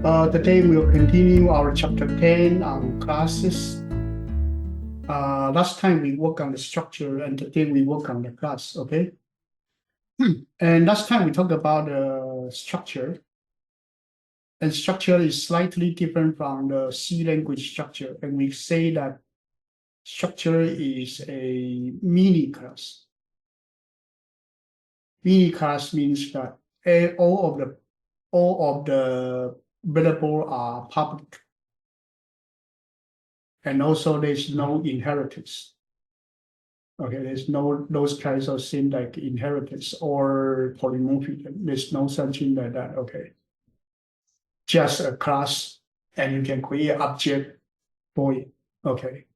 Today we'll continue our chapter 10 on classes. Last time we worked on the structure and today we work on the class, okay? And last time we talked about the structure. And structure is slightly different from the C language structure. And we say that structure is a mini class. Mini class means that all of the variables are public. And also there's no inheritance. Okay, there's no those kinds of things like inheritance or polymorphism. There's no such thing like that. Okay, just a class, and you can create an object for it. Okay,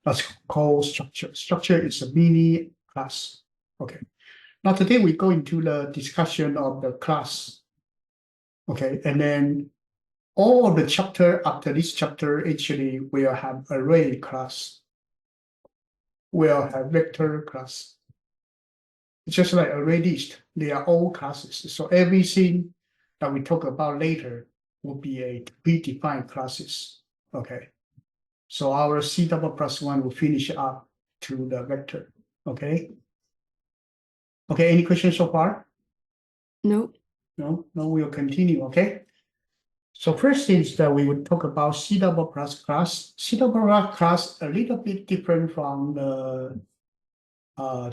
that's called structure. Structure is a mini class. Okay, now today we go into the discussion of the class. Okay, and then all of the chapter after this chapter actually will have array class. Will have vector class. It's just like array list. They are all classes. So everything that we talk about later will be a predefined classes. Okay. So our C double plus one will finish up to the vector. Okay. Okay. Any questions so far? No. No. We'll continue. Okay. So first is that we would talk about C double plus class. C double plus class a little bit different from the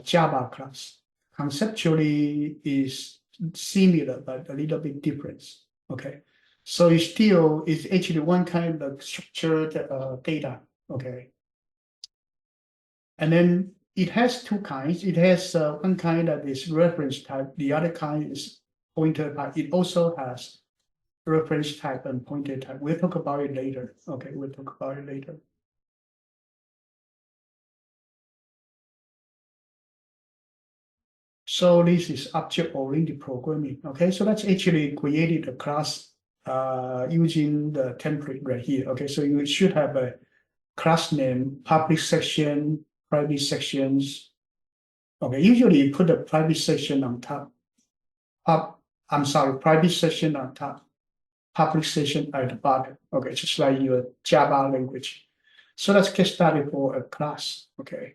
Java class. Conceptually is similar, but a little bit different. Okay. So it's actually one kind of structured data. Okay. And then it has two kinds. It has one kind that is reference type. The other kind is pointer type. It also has reference type and pointer type. We'll talk about it later. Okay, we'll talk about it later. So this is object-oriented programming. Okay, so that's actually created a class using the template right here. Okay, so you should have a class name, public section, private sections. Okay, usually you put the private section on top. Private section on top, public section at the bottom. Okay, just like your Java language. So let's get started for a class. Okay.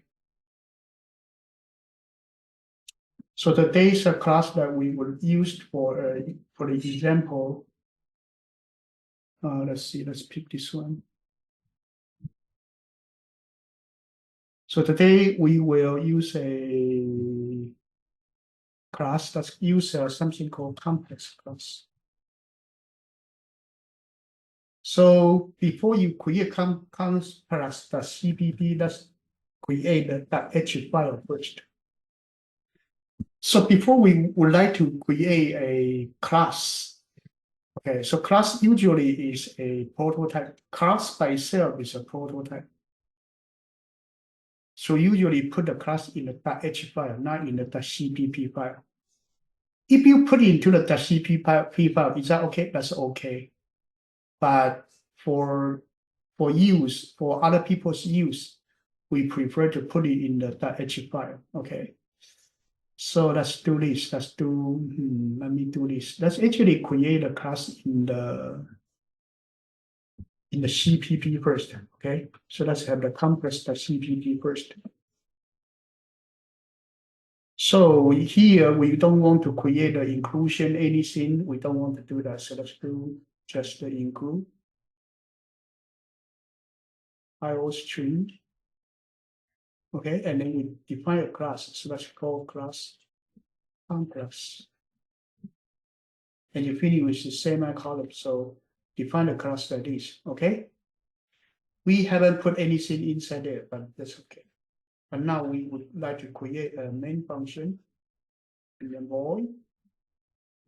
So today is a class that we will use for the example. Let's see, let's pick this one. So today we will use a class that's use something called complex class. So before you create complex.cpp, let's create the .h file first. So before we would like to create a class. Okay, so class usually is a prototype. Class by itself is a prototype. So usually put the class in the .h file, not in the .cpp file. If you put it into the .cpp file, is that okay? That's okay. But for use, for other people's use, we prefer to put it in the .h file. Okay. So let's do this. Let me do this. Let's actually create a class in the CPP first. Okay. So let's have the complex.cpp first. So here we don't want to create an inclusion anything. We don't want to do that. So let's do just the include IO string. Okay, and then we define a class. So let's call class complex. And you finish with the semicolon. So define a class like this. Okay. We haven't put anything inside there, but that's okay. And now we would like to create a main function and then void.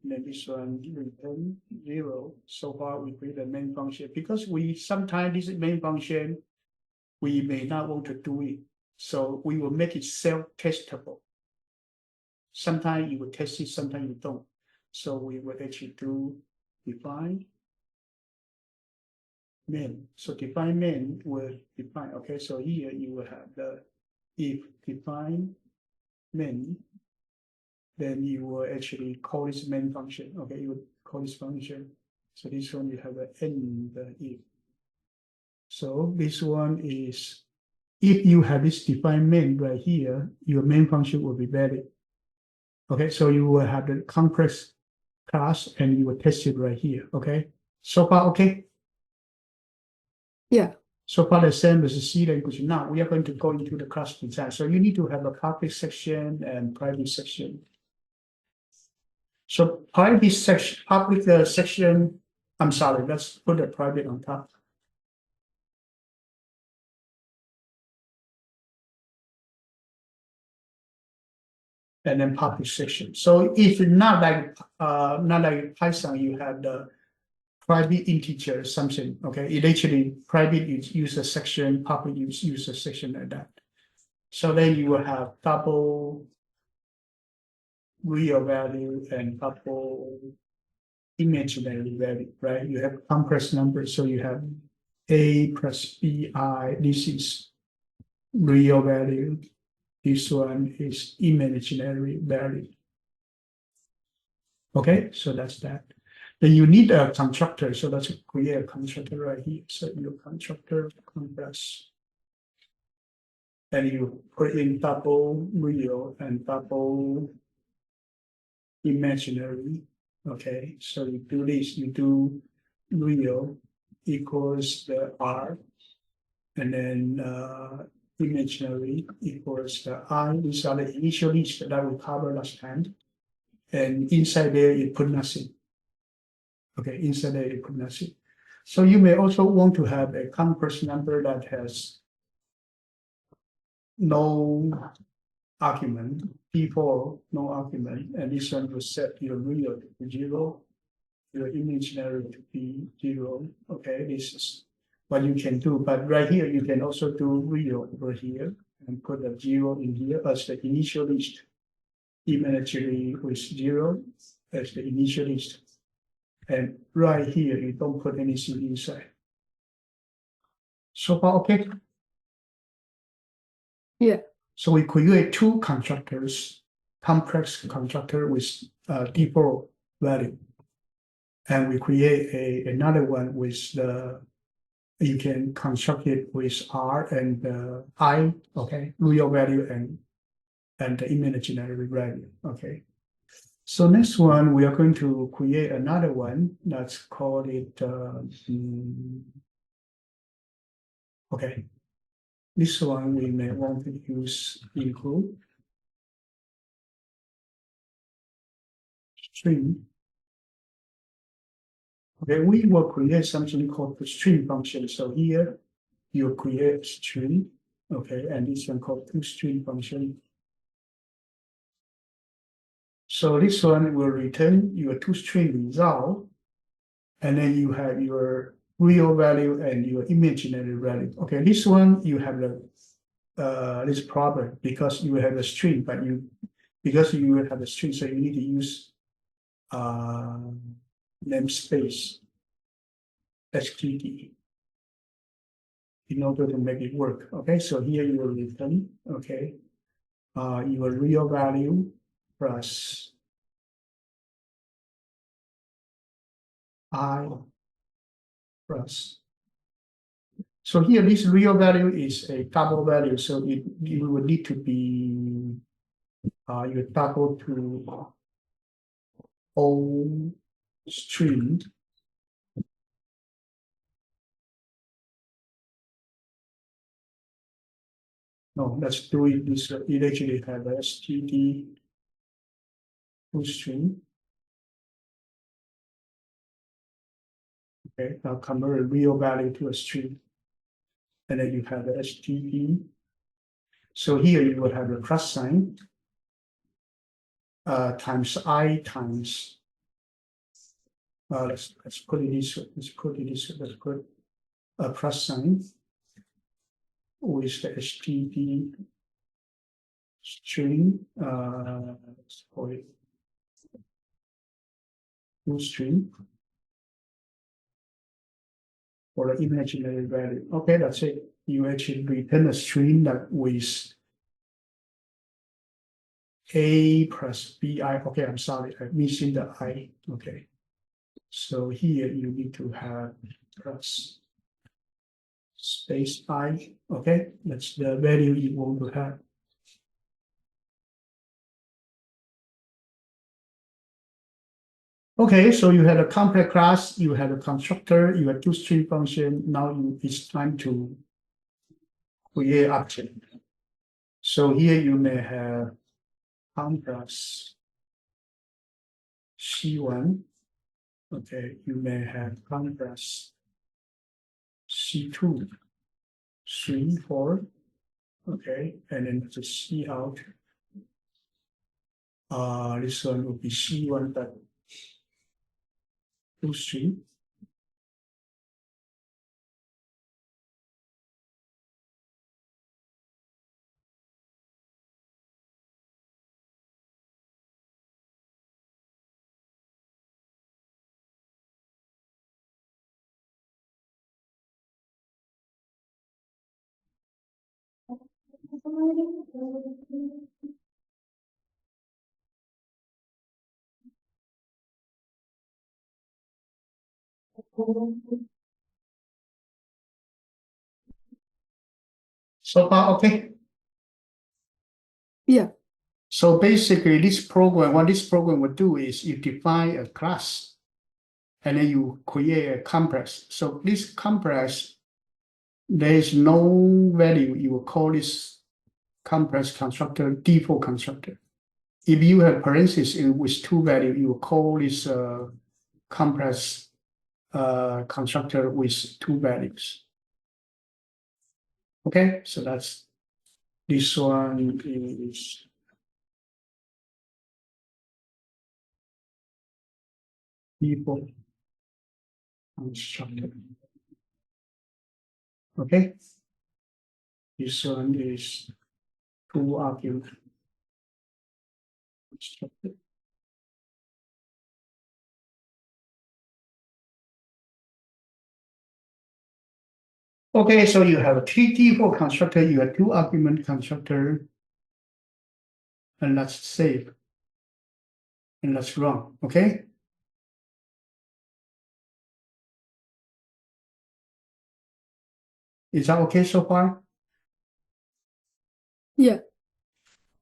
And then this one return 0. So far we create a main function because sometimes this main function we may not want to do it. So we will make it self-testable. Sometimes you will test it, sometimes you don't. So we will actually do define main. So define main will define. Okay, so here you will have the if define main, then you will actually call this main function. Okay, you would call this function So this one you have an n the if. So this one is if you have this defined main right here, your main function will be valid. Okay, so you will have the complex class and you will test it right here. Okay, so far okay. Yeah. So far the same as the C language. Now we are going to go into the class design. So you need to have a public section and private section. So private section, public section. I'm sorry. Let's put the private on top. And then public section. So if not like Python, you have the private integer something. Okay, it actually private is use a section, public use a section like that. So then you will have double real value and double imaginary value, right? You have complex numbers, so you have a plus bi. This is real value. This one is imaginary value. Okay, so that's that. Then you need a constructor. So let's create a constructor right here. So your constructor complex. And you put in double real and double imaginary. Okay, so you do this, you do real equals the R, and then imaginary equals the I. These are the initial list that we covered last time. And inside there, you put nothing. Okay, inside there, you put nothing. So you may also want to have a complex number that has no argument, P4, no argument, and this one will set your real to 0, your imaginary to be 0. Okay, this is what you can do. But right here, you can also do real over here and put a 0 in here as the initial list. Imaginary with 0 as the initial list. And right here, you don't put anything inside. So far, okay? Yeah. So we create two constructors, complex constructor with default value. And we create another one with you can construct it with R and I, okay, real value and the imaginary value, okay. So next one, we are going to create another one. Let's call it, okay. This one we may want to use include string. Okay, we will create something called the string function. So here you create string, okay, and this one called toString function. So this one will return your toString result, and then you have your real value and your imaginary value. Okay, this one you have this problem because you have a string, but because you have a string, so you need to use namespace std in order to make it work. Okay, so here you will return, okay, your real value plus I plus. So here this real value is a double value, so it will need to be your double to all string. No, let's do it this way. It actually have a std toString. Okay, now convert a real value to a string. And then you have the std. So here you will have the plus sign times I times. Let's put it this way. Let's put it this way. Let's put a plus sign with the std string. Let's call it toString for the imaginary value. Okay, that's it. You actually return a string that with a plus bi. Okay, I'm sorry, I'm missing the I. Okay. So here you need to have plus space I. Okay, that's the value you want to have. Okay, so you had a complex class, you had a constructor, you had two string function. Now it's time to create object. So here you may have complex C1. Okay, you may have complex C2, 3, 4. Okay, and then the C out. This one will be C1 dot 2, 3. So far, okay. Yeah. So basically, this program, what this program would do is you define a class, and then you create a complex. So this complex, there is no value. You will call this complex constructor default constructor. If you have parentheses with two values, you will call this complex constructor with two values. Okay, so that's this one is default constructor. Okay, this one is two argument constructor. Okay, so you have a default constructor, you have two argument constructor, and let's save. And let's run, okay? Is that okay so far? Yeah.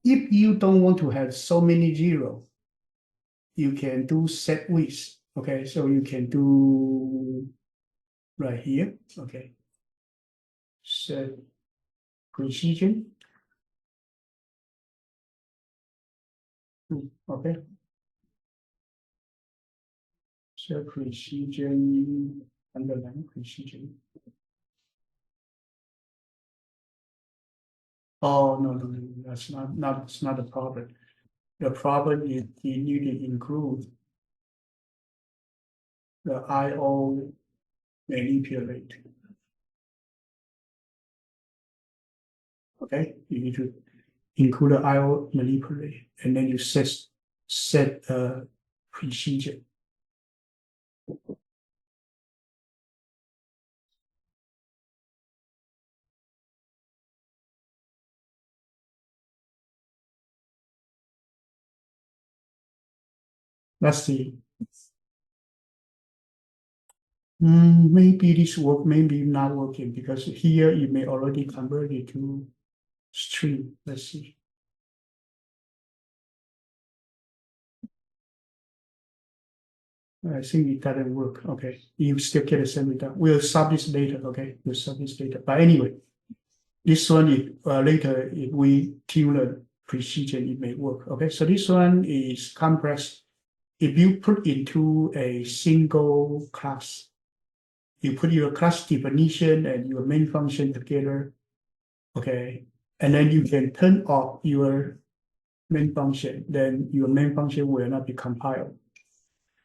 If you don't want to have so many zero, you can do set width. Okay, so you can do right here. Okay, set precision. Okay, set precision, underline precision. Oh no, that's not the problem. The problem is you need to include the IO manipulate. Okay, you need to include the IO manipulate, and then you set a procedure. Let's see. Maybe this work, maybe not working, because here you may already convert it to string. Let's see. I think it doesn't work. Okay, you still get the same result. We'll solve this later. Okay, we'll solve this later. But anyway, this one is later. If we tune the precision, it may work. Okay, so this one is complex. If you put into a single class, you put your class definition and your main function together. Okay, and then you can turn off your main function, then your main function will not be compiled.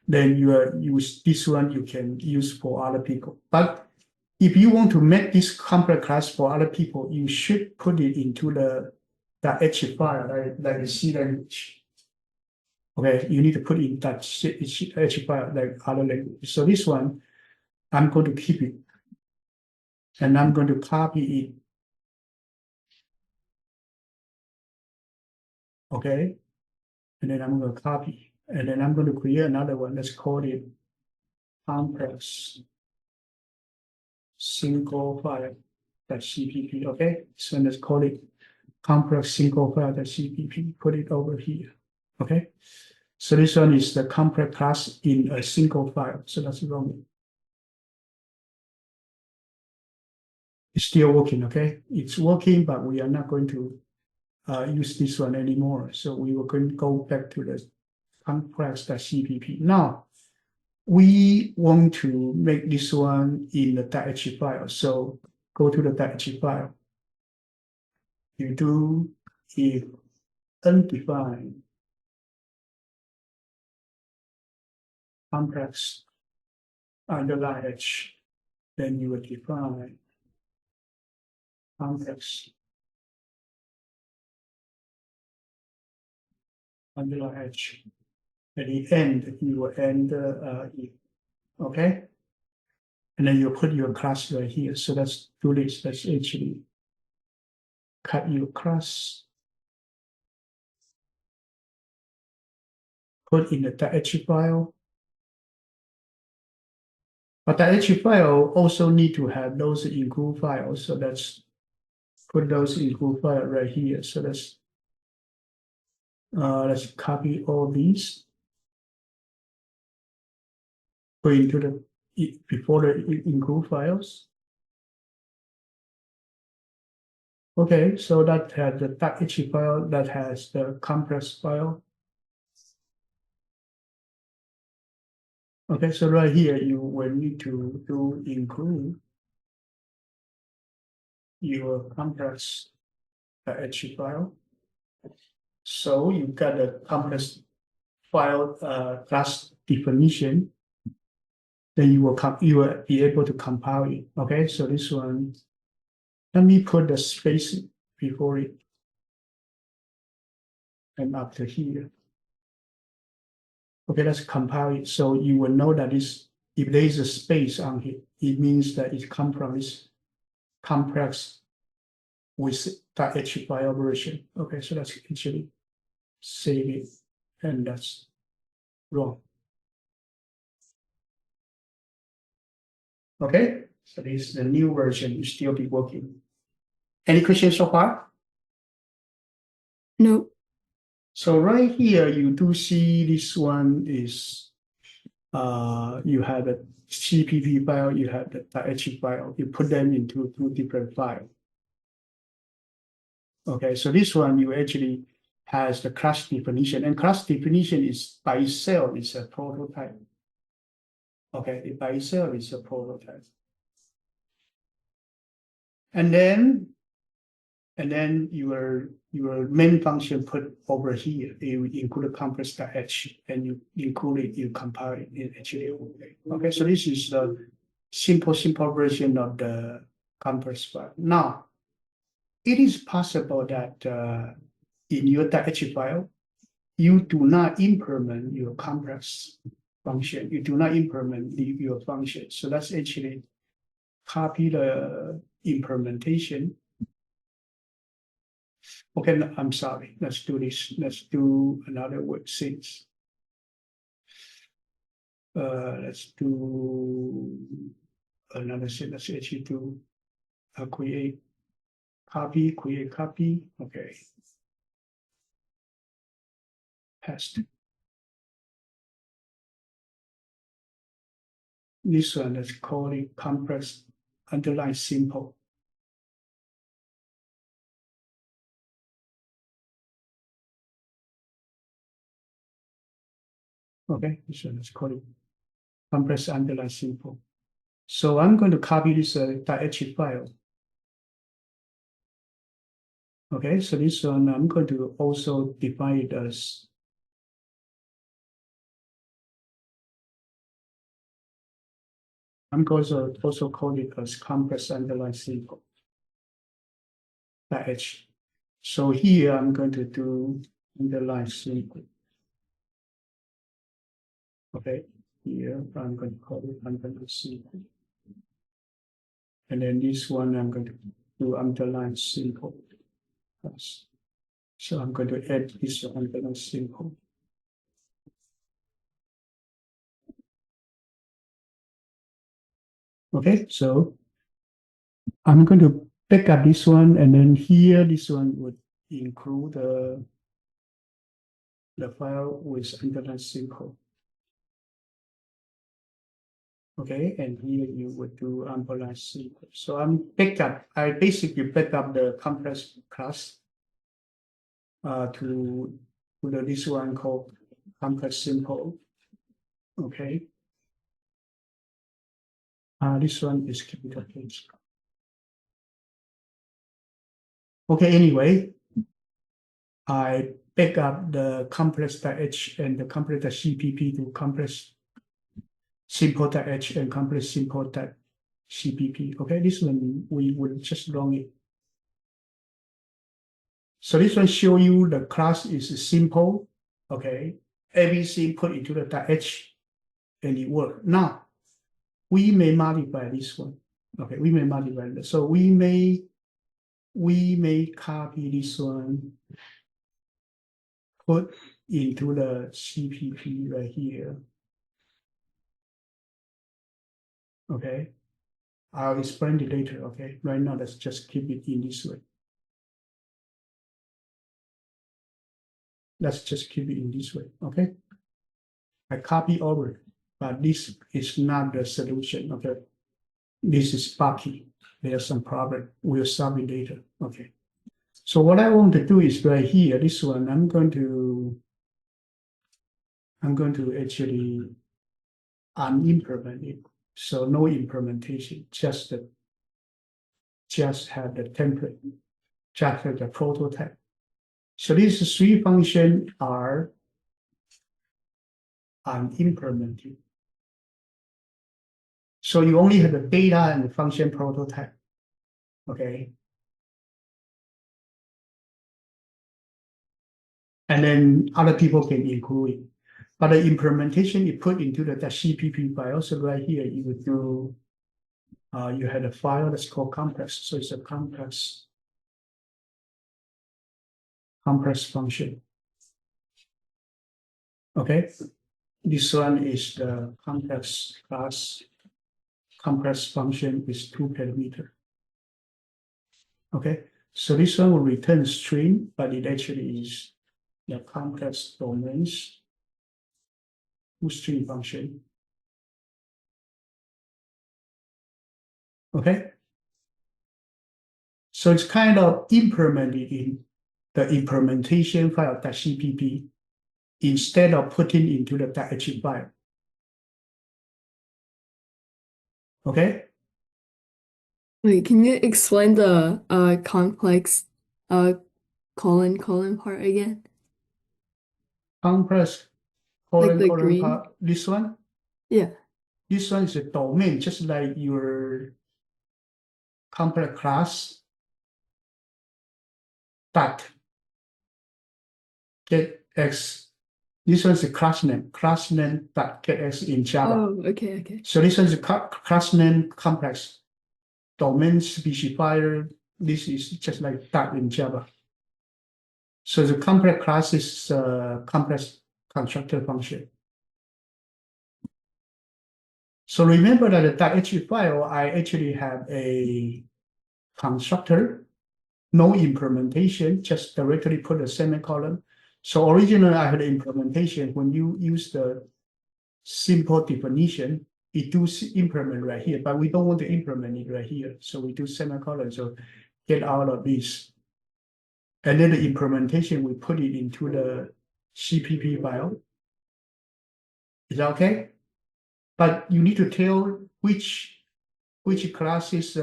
Then you use this one you can use for other people. But if you want to make this complex class for other people, you should put it into the H file, like C language. Okay, you need to put in that H file like other language. So this one, I'm going to keep it, and I'm going to copy it. Okay, and then I'm going to copy, and then I'm going to create another one. Let's call it complex single file .cpp. Okay, so let's call it complex single file .cpp. Put it over here. Okay, so this one is the complex class in a single file. So that's wrong. It's still working. Okay, it's working, but we are not going to use this one anymore. So we will going to go back to the complex.cpp. Now we want to make this one in the .h file. So go to the .h file. You do if undefined complex underline h, then you will define complex underline h. At the end, you will end if, okay? And then you put your class right here. So let's do this. Let's actually cut your class, put in the .h file. But the .h file also need to have those include files. So let's put those include file right here. So let's copy all these. Go into the before the include files. Okay, so that has the .h file, that has the complex file. Okay, so right here you will need to do include your complex .h file. So you got the complex file class definition. Then you will be able to compile it. Okay, so this one, let me put the space before it and after here. Okay, let's compile it. So you will know that if there is a space on here, it means that it comes from this complex with .h file version. Okay, so let's actually save it, and that's wrong. Okay, so this is the new version. You still be working. Any questions so far? No. So right here, you do see this one is, you have a CPP file, you have the .h file, you put them into two different files. Okay, so this one you actually has the class definition, and class definition is by itself is a prototype. Okay, by itself is a prototype. And then your main function put over here, you include a complex.h, and you include it, you compile it in actually. Okay, so this is the simple version of the complex file. Now, it is possible that in your .h file, you do not implement your complex function. You do not implement your function. So let's actually copy the implementation. Okay, no, I'm sorry. Let's do this. Let's do another word since. Let's do another thing. Let's actually do create copy. Okay. Paste. This one, let's call it complex underline simple. Okay, this one, let's call it complex underline simple. So I'm going to copy this .h file. Okay, so this one I'm going to also define it as I'm going to also call it as complex underline simple .h. So here I'm going to do underline simple. Okay, here I'm going to call it underline simple. And then this one I'm going to do underline simple. So I'm going to add this underline simple. Okay, so I'm going to pick up this one, and then here this one would include the file with internet simple. Okay, and here you would do umbrella simple. So I basically pick up the complex class to this one called complex simple. Okay. This one is capital H. Okay, anyway, I pick up the complex.h and the complex.cpp to complex simple.h and complex simple.cpp. Okay, this one we will just run it. So this one show you the class is simple. Okay, everything put into the .h and it work. Now we may modify this one. Okay, we may modify it. So we may copy this one, put into the CPP right here. Okay, I'll explain it later. Okay, right now let's just keep it in this way. Let's just keep it in this way. Okay, I copy over, but this is not the solution. Okay, this is bucky. There's some problem. We'll solve it later. Okay. So what I want to do is right here, this one, I'm going to actually unimplement it. So no implementation, just have the template, just have the prototype. So these three functions are unimplemented. So you only have the data and the function prototype. Okay. And then other people can include it. But the implementation you put into the .cpp file. So right here, you would do, you had a file that's called complex. So it's a complex function. Okay. This one is the complex class, complex function with 2 parameters. Okay. So this one will return string, but it actually is the complex domains string function. Okay. So it's kind of implemented in the implementation file .cpp instead of putting into the .h file. Okay. Wait, can you explain the complex colon part again? Complex Like the colon green? part. This one. Yeah. This one is a domain, just like your complex class dot get x. This one is a class name dot get x in Java. Oh, okay. So this one is a class name complex domain specifier. This is just like that in Java. So the complex class is a complex constructor function. So remember that the .h file, I actually have a constructor, no implementation, just directly put a semicolon. So originally I had implementation. When you use the simple definition, it do implement right here, but we don't want to implement it right here. So we do semicolon, so get out of this. And then the implementation, we put it into the CPP file. Is that okay? But you need to tell which classes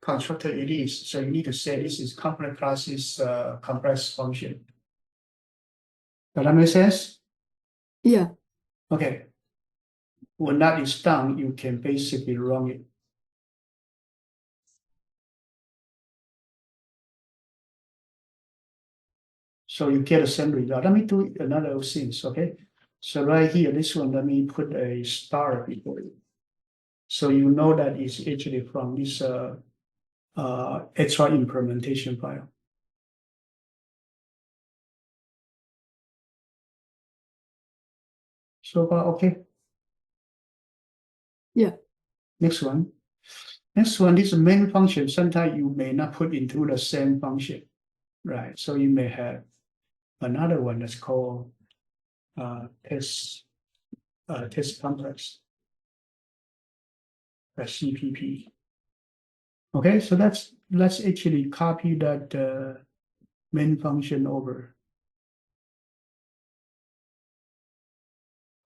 constructor it is. So you need to say this is complex classes complex function. Does that make sense? Yeah. Okay. When that is done, you can basically run it. So you get the same result. Let me do another things, okay? So right here, this one, let me put a star before it. So you know that it's actually from this extra implementation file. So far, okay. Yeah. Next one. Next one is the main function. Sometimes you may not put into the same function, right? So you may have another one that's called test complex, a CPP. Okay, so let's actually copy that main function over,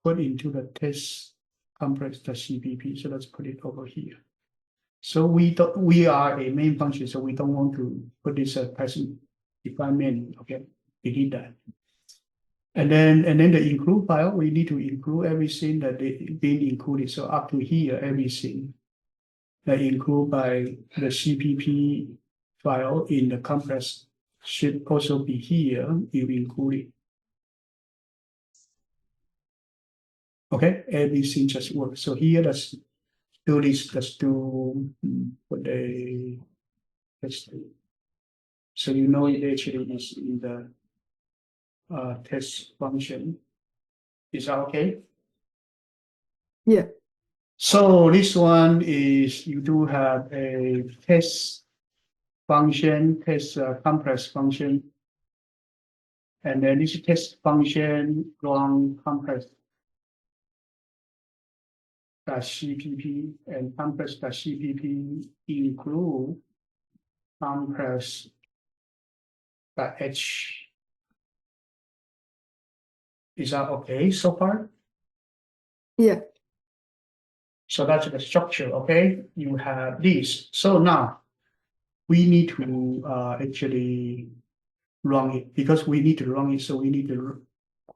put into the test complex the CPP. So let's put it over here. So we are a main function, so we don't want to put this present define main. Okay, delete that. And then the include file, we need to include everything that being included. So up to here, everything that include by the CPP file in the compress should also be here. You include it. Okay, everything just works. So here, let's do this. Let's do what they let's do. So you know it actually is in the test function. Is that okay? Yeah. So this one is you do have a test function, test compress function, and then this test function run compress .cpp and compress .cpp include compress .h. Is that okay so far? Yeah. So that's the structure, okay? You have this. So now we need to actually run it because we need to run it. So we need to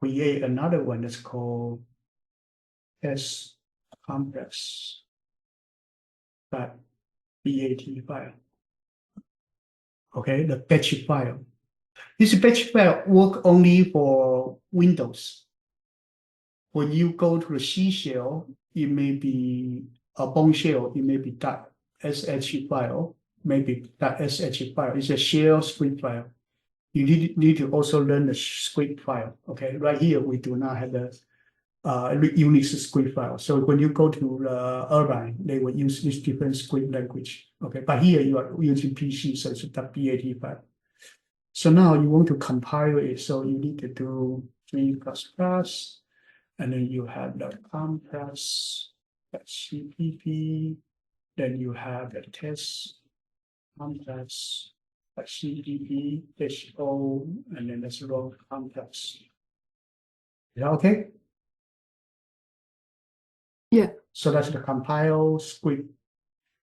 create another one that's called test compress .bat file. Okay, the batch file. This batch file work only for Windows. When you go to the C shell, it may be a bone shell, it may be .sh file, maybe .sh file. It's a shell script file. You need to also learn the script file. Okay, right here we do not have the Unix script file. So when you go to the Irvine, they will use this different script language. Okay, but here you are using PC, so it's a .bat file. So now you want to compile it, so you need to do 3++, and then you have the compress .cpp, then you have the test compress .cpp -o, and then that's raw compress. Is that okay? Yeah. So that's the compile script.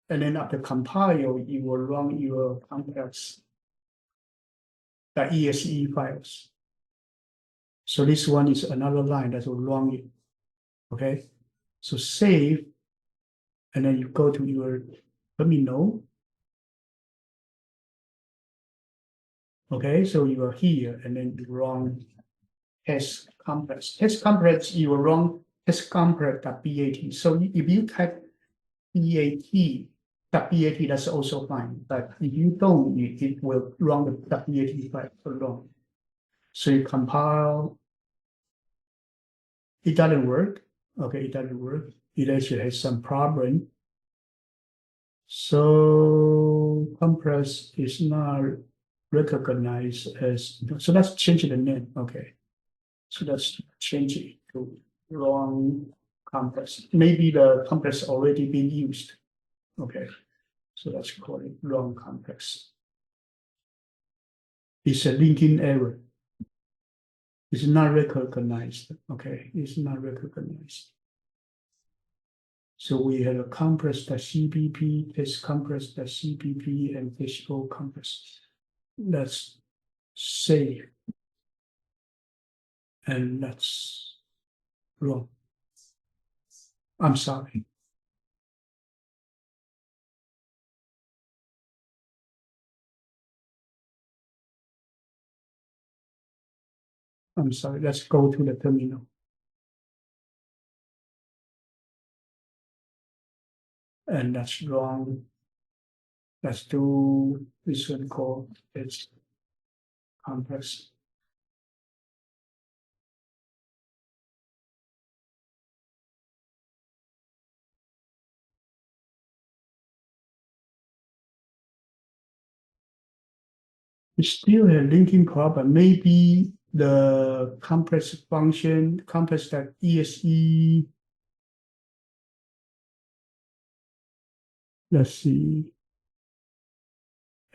And then after compile, you will run your compress .exe files. So this one is another line that will run it. Okay. So save, and then you go to your terminal. Okay, so you are here, and then you run test compress. Test compress, you will run test compress.bat. So if you type bat.bat, that's also fine. But if you don't, it will run the .bat file alone. So you compile, it doesn't work. Okay, it doesn't work. It actually has some problem. So compress is not recognized as, so let's change the name. Okay. So let's change it to wrong compress. Maybe the compress already been used. Okay. So let's call it wrong compress. It's a linking error. It's not recognized. Okay. It's not recognized. So we have a compress.cpp, test compress.cpp, and test.o compress. Let's save. And that's wrong. I'm sorry. I'm sorry. Let's go to the terminal. And that's wrong. Let's do this one called it's compress. It's still a linking problem. Maybe the complex function, complex that ESE. Let's see.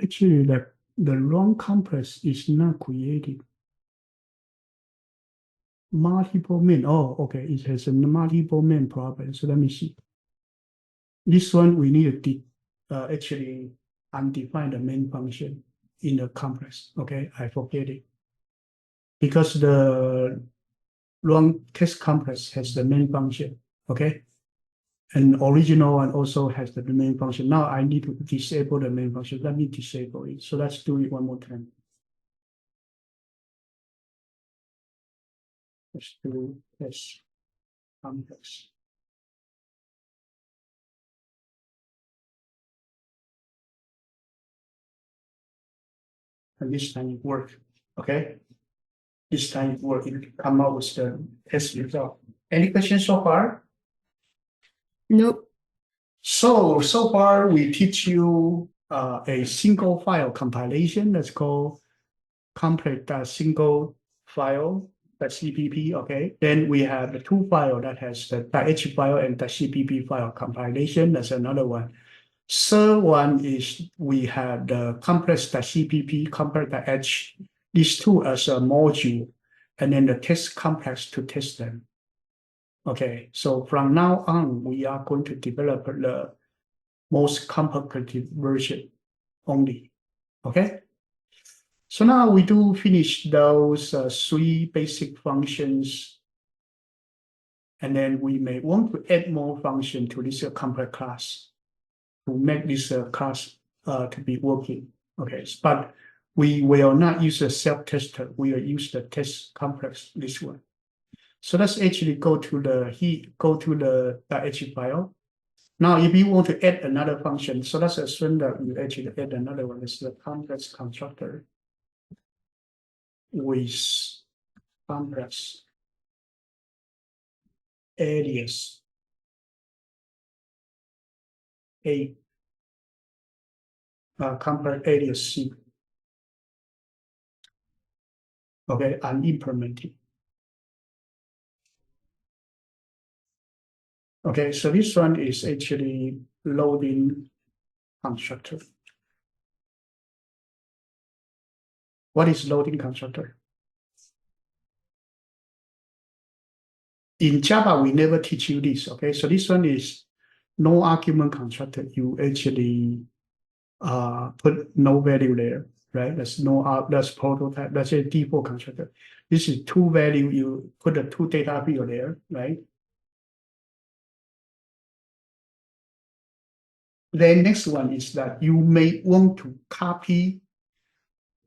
Actually, the wrong complex is not created. Multiple main. Oh, okay. It has a multiple main problem. So let me see. This one we need to actually undefine the main function in the complex. Okay, I forget it because the wrong test complex has the main function. Okay, and original one also has the main function. Now I need to disable the main function. Let me disable it. So let's do it one more time. Let's do test complex. And this time it worked. Okay, this time it worked. It come out with the test result. Any questions so far? Nope. So far we teach you a single file compilation that's called complete single file, the CPP, okay? Then we have the two file that has the .h file and the CPP file compilation, that's another one. Third one is we have the complex .cpp, complex .h, these two as a module, and then the test complex to test them. Okay, so from now on, we are going to develop the most complicated version only. Okay, so now we do finish those three basic functions, and then we may want to add more function to this complex class to make this class to be working. Okay, but we will not use a self-tester. We will use the test complex, this one. So let's actually go to the .h file. Now, if you want to add another function, so let's assume that you actually add another one. It's the complex constructor with complex alias A, complex alias C. Okay, I'm implementing. Okay, so this one is actually loading constructor. What is loading constructor? In Java, we never teach you this, okay? So this one is no argument constructor. You actually put no value there, right? That's prototype, that's a default constructor. This is two value, you put the two data field there, right? Then next one is that you may want to copy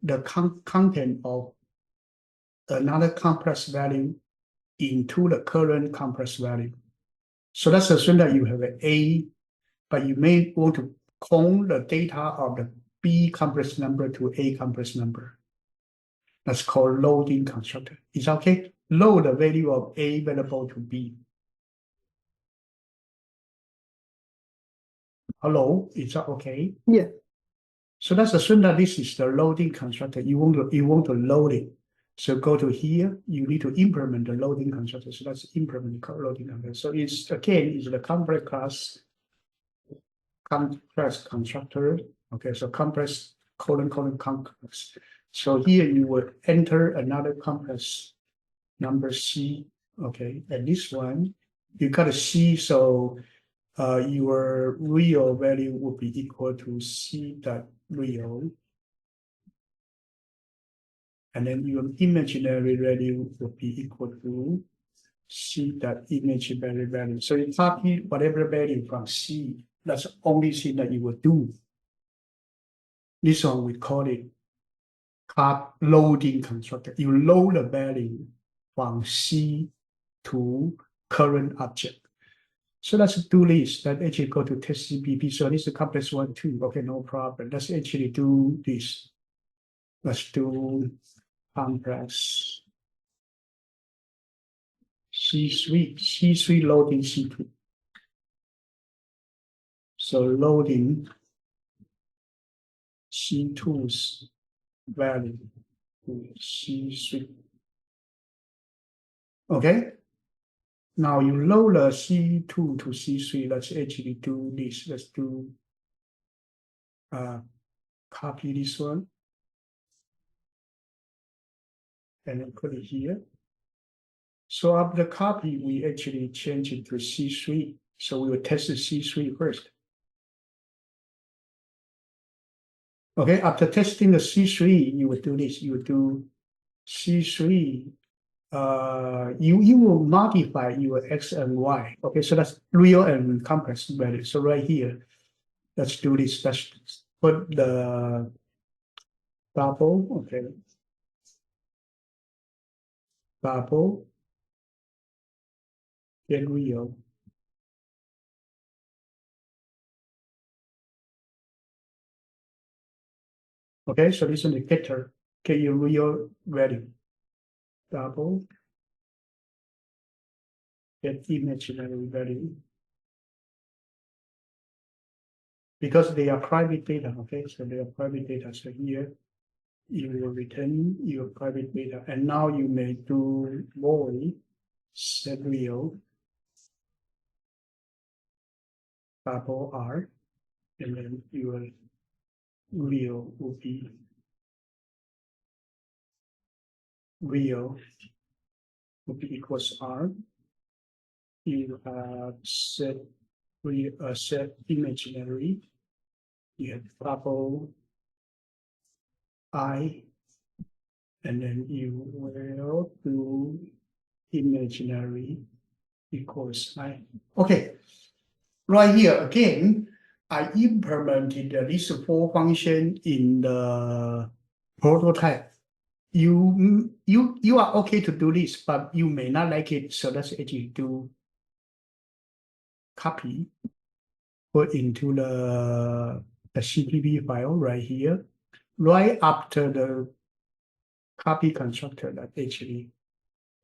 the content of another complex value into the current complex value. So let's assume that you have an A, but you may want to clone the data of the B complex number to A complex number. That's called loading constructor. Is that okay? Load the value of A variable to B. Hello, is that okay? Yeah. So let's assume that this is the loading constructor. You want to load it. So go to here, you need to implement the loading constructor. So let's implement the loading constructor. So it's the complex class, complex constructor. Okay, so complex complex. So here you will enter another complex number C. Okay, and this one you got a C, so your real value would be equal to C dot real. And then your imaginary value would be equal to C dot imaginary value. So you copy whatever value from C. That's the only thing that you will do. This one we call it loading constructor. You load the value from C to current object. So let's do this. Let's actually go to test CPP. So this is a complex one too. Okay, no problem. Let's actually do this. Let's do complex C3 loading C2. So loading C2's value to C3. Okay. Now you load the C2 to C3. Let's actually do this. Let's do copy this one and then put it here. So after copy, we actually change it to C3. So we will test the C3 first. Okay, after testing the C3, you will do this. You will do C3. You will modify your X and Y. Okay, so that's real and complex value. So right here, let's do this. Let's put the bubble. Okay, bubble. Get real. Okay, so this is the getter. Get your real value. Double. Get imaginary value. Because they are private data, okay? So they are private data. So here you will return your private data. And now you may do void set real double R, and then your real will be equals R. You have set imaginary. You have double I, and then you will do imaginary equals I. Okay, right here again, I implemented these 4 functions in the prototype. You are okay to do this, but you may not like it. So let's actually do copy, put into the CPP file right here, right after the copy constructor that actually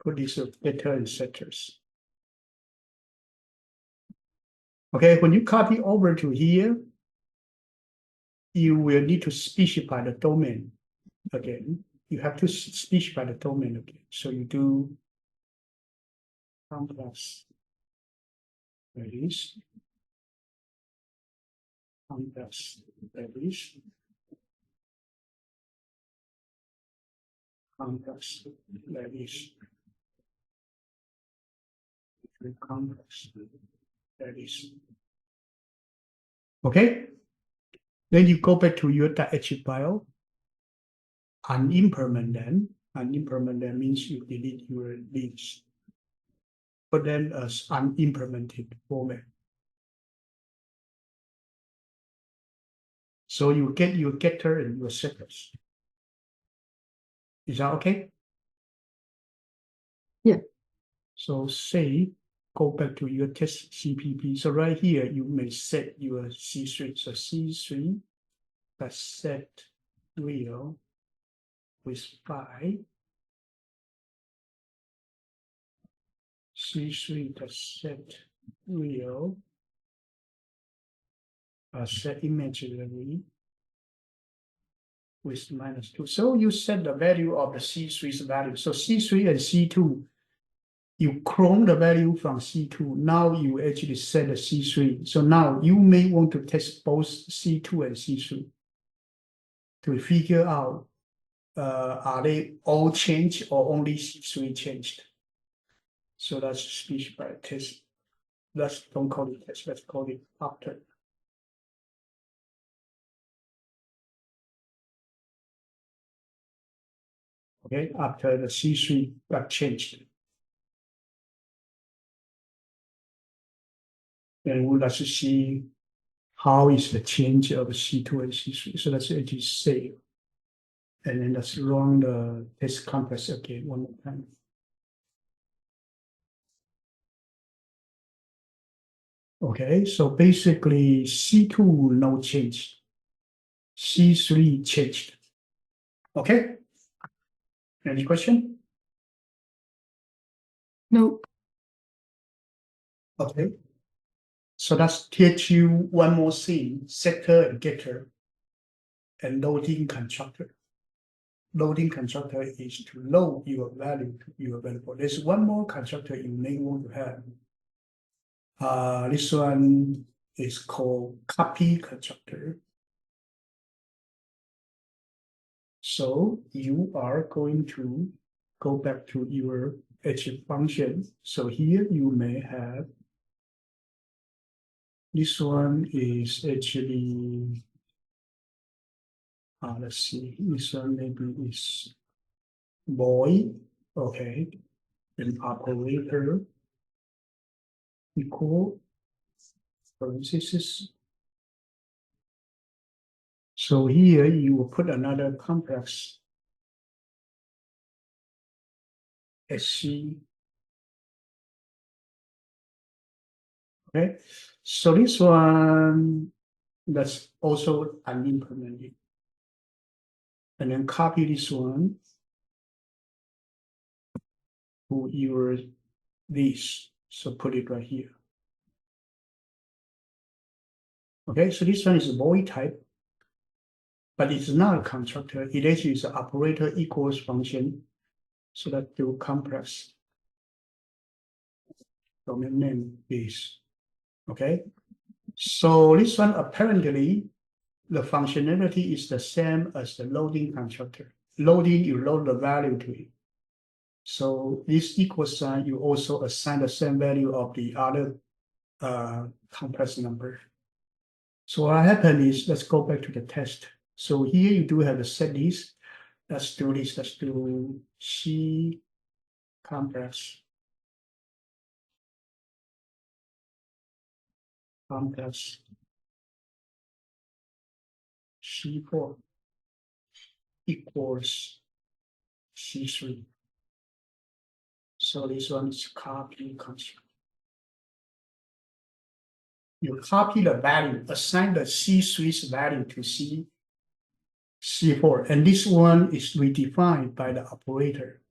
put this getter and setters. Okay, when you copy over to here, you will need to specify the domain again. You have to specify the domain again. So you do complex values, complex values, complex values, complex values. Okay, then you go back to your .h file, unimplement them. Unimplement them means you delete your links. Put them as unimplemented format. So you get your getter and your setters. Is that okay? Yeah. So say, go back to your test CPP. So right here, you may set your C3. So C3, that's set real with 5. C3, that's set real. Set imaginary with -2. So you set the value of the C3's value. So C3 and C2, you clone the value from C2. Now you actually set the C3. So now you may want to test both C2 and C3 to figure out are they all changed or only C3 changed. So that's speech by test. Don't call it test, let's call it after. Okay, after the C3 got changed. And let's see how is the change of C2 and C3. So let's actually save. And then let's run the test complex again one more time. Okay, so basically C2 no change. C3 changed. Okay. Any question? No. Okay. So let's teach you one more thing, setter and getter and loading constructor. loading constructor is to load your value to your variable. There's one more constructor you may want to have. This one is called copy constructor. So you are going to go back to your H function. So here you may have, this one is actually, let's see, this one maybe is boy, okay, an operator equal parentheses. So here you will put another complex SC. Okay, so this one, that's also unimplemented. And then copy this one to your this. So put it right here. Okay, so this one is a void type, but it's not a constructor. It actually is an operator equals function. So that do complex domain name is. Okay, so this one apparently the functionality is the same as the loading constructor. Loading, you load the value to it. So this equal sign, you also assign the same value of the other complex number. So what happened is, let's go back to the test. So here you do have the set list. Let's do this. Let's do C complex C4 equals C3. So this one is copy construct. You copy the value, assign the C3's value to C4, and this one is redefined by the operator.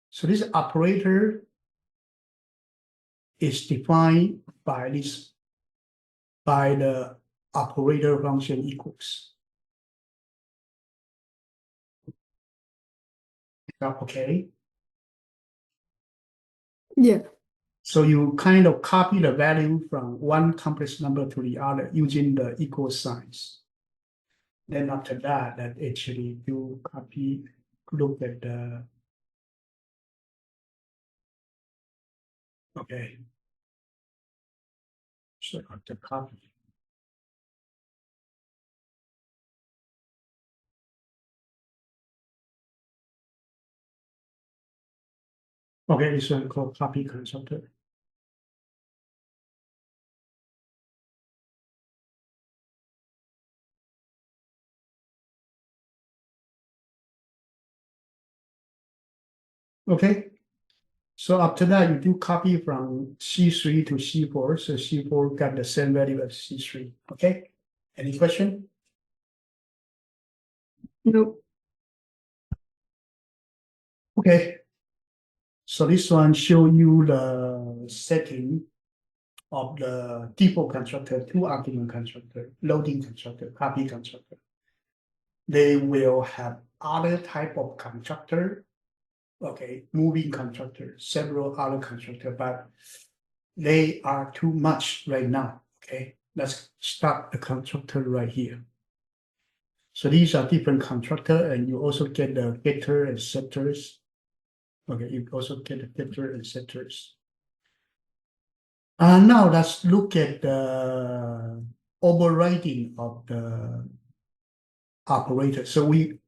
So this operator is defined by this, by the operator function equals. Okay. Yeah. So you kind of copy the value from one complex number to the other using the equal signs. Then after that, actually you copy, look at the, okay. So after copy. Okay, this one called copy constructor. Okay, so after that, you do copy from C3 to C4. So C4 got the same value as C3. Okay, any question? Nope. Okay, so this one show you the setting of the default constructor, two argument constructor, loading constructor, copy constructor. They will have other type of constructor, okay, moving constructor, several other constructor, but they are too much right now. Okay, let's start the constructor right here. So these are different constructor, and you also get the getter and setters. Okay, you also get the getter and setters. Now let's look at the overriding of the operator. So we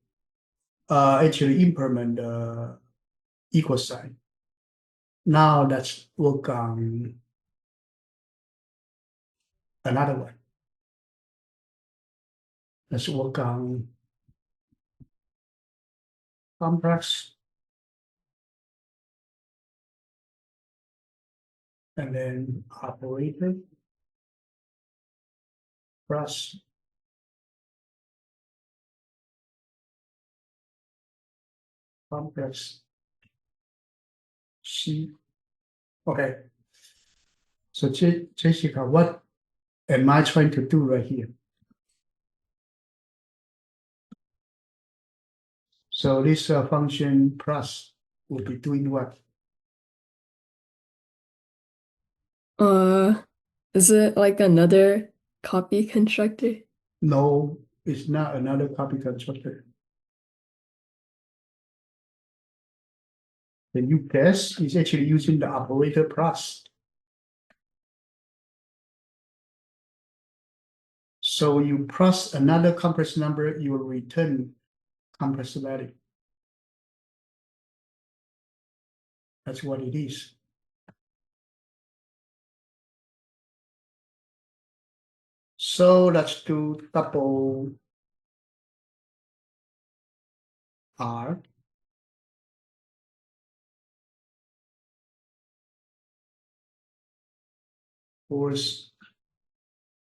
actually implement the equal sign. Now let's work on another one. Let's work on complex. And then operator plus complex C. Okay. So Jessica, what am I trying to do right here? So this function plus will be doing what? Is it like another copy constructor? No, it's not another copy constructor. The new guess is actually using the operator plus. So you plus another complex number, you will return complex value. That's what it is. So let's do double R. Force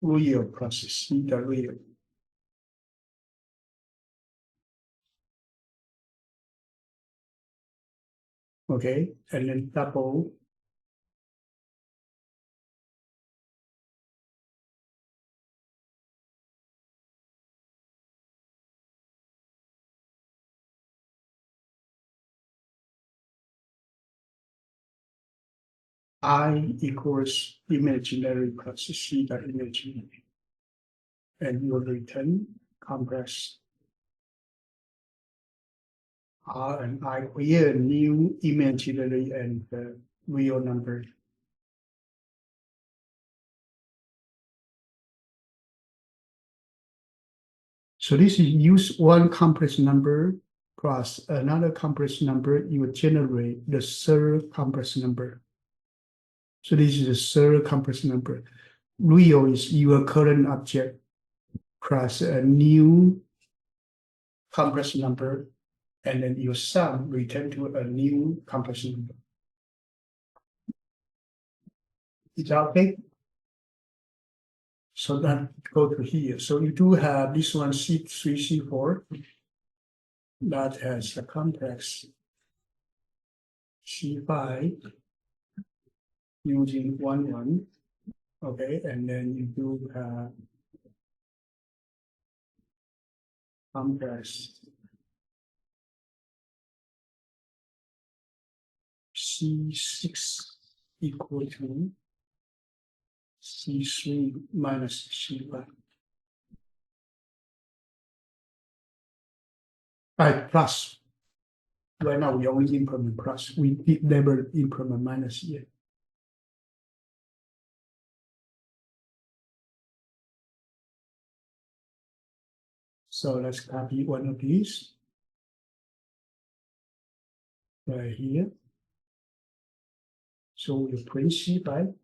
real process, the real. Okay, and then double I equals imaginary plus C the imaginary. And you will return complex R and I create a new imaginary and real number. So this is use one complex number plus another complex number, you will generate the third complex number. So this is the third complex number. Real is your current object plus a new complex number, and then your sum return to a new complex number. Is that okay? So then go to here. So you do have this one C3, C4 that has a complex C5 using 1, 1. Okay, and then you do have complex C6 equal to C3 minus C5. Plus. Right now we only implement plus. We never implement minus yet. So let's copy one of these right here. So we print C5.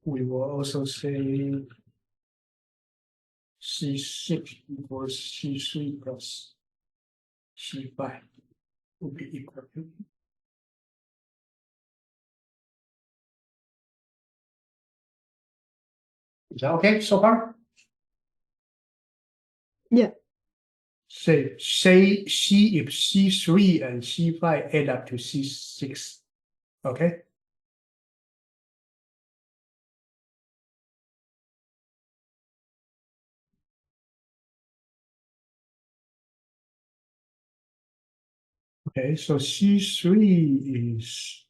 We will also say C6 equals C3 plus C5 will be equal to. Is that okay so far? Yeah. Say C if C3 and C5 add up to C6. Okay. Okay, so C3 is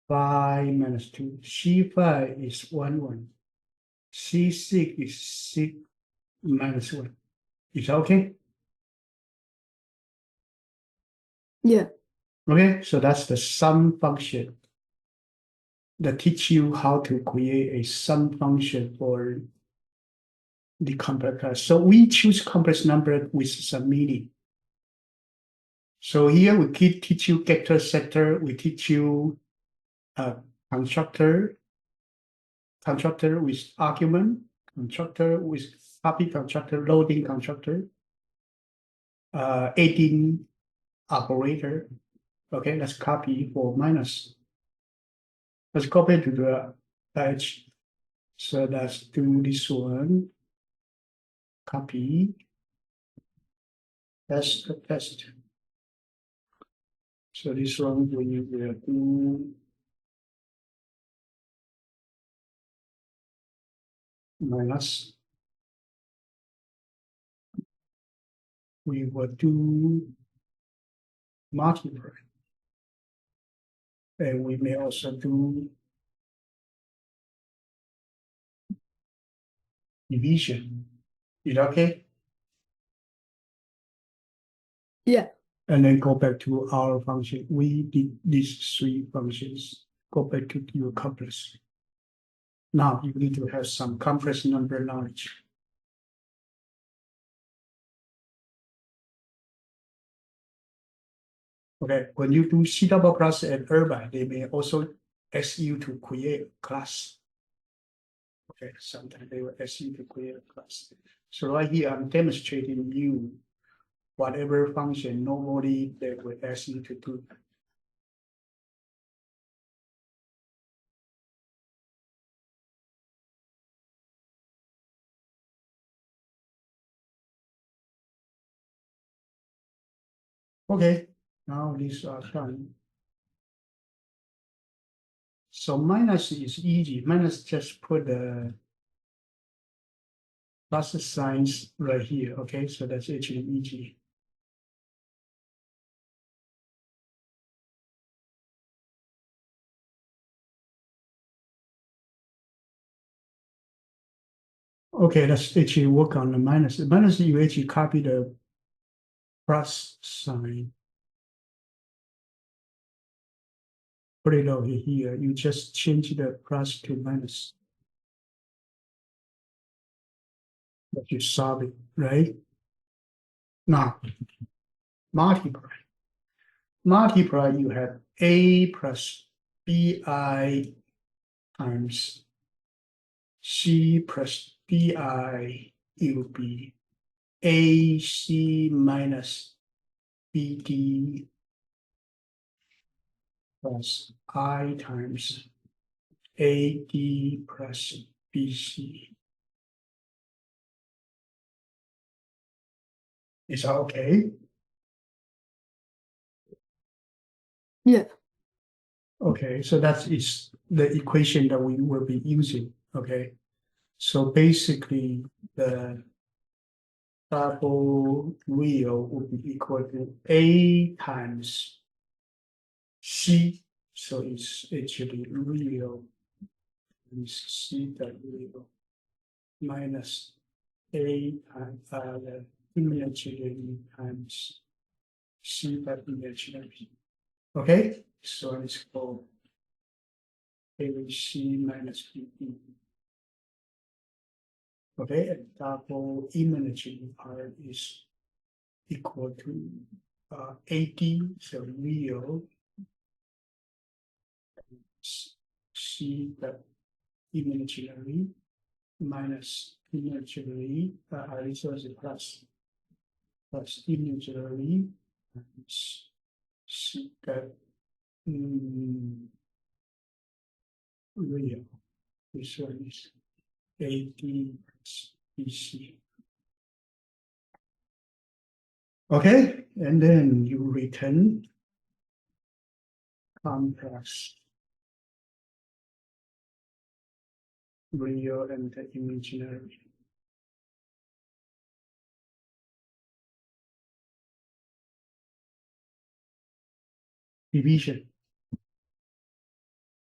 5 minus 2. C5 is 1, 1. C6 is 6 minus 1. Is that okay? Yeah. Okay, so that's the sum function that teach you how to create a sum function for the complex. So we choose complex number with some meaning. So here we teach you getter, setter, we teach you constructor with argument, constructor with copy constructor, loading constructor, adding operator. Okay, let's copy for minus. Let's copy to the edge. So let's do this one. copy, test. So this one we will do minus. We will do multiply. And we may also do division. Is that okay? Yeah. And then go back to our function. We did these three functions. Go back to your complex. Now you need to have some complex number knowledge. Okay, when you do C double class and Irvine, they may also ask you to create a class. Okay, sometimes they will ask you to create a class. So right here, I'm demonstrating you whatever function normally they will ask you to do. Okay, now these are done. So minus is easy. Minus just put the plus signs right here. Okay, so that's actually easy. Okay, let's actually work on the minus. The minus, you actually copy the plus sign. Put it over here. You just change the plus to minus. But you solve it, right? Now, multiply. Multiply, you have A plus BI times C plus BI, it will be AC minus BD plus I times AD plus BC. Is that okay? Yeah. Okay, so that is the equation that we will be using. Okay, so basically the double real would be equal to A times C. So it's actually real is C dot real minus A times the imaginary times C dot imaginary. Okay, so it's called AC minus BD. Okay, and double imaginary part is equal to AD, so real C dot imaginary minus imaginary, this was a plus imaginary times C dot real. This one is AD plus BC. Okay, and then you return complex real and imaginary. Division.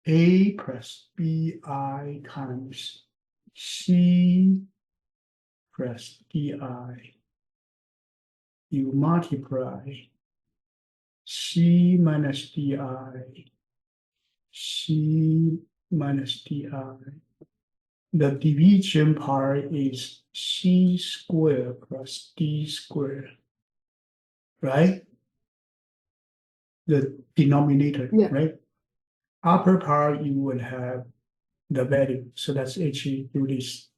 A plus BI times C plus DI. You multiply C minus DI, C minus DI. The division part is C squared plus D squared, right? The denominator, Yeah. right? Upper part, you will have the value. So that's actually do this.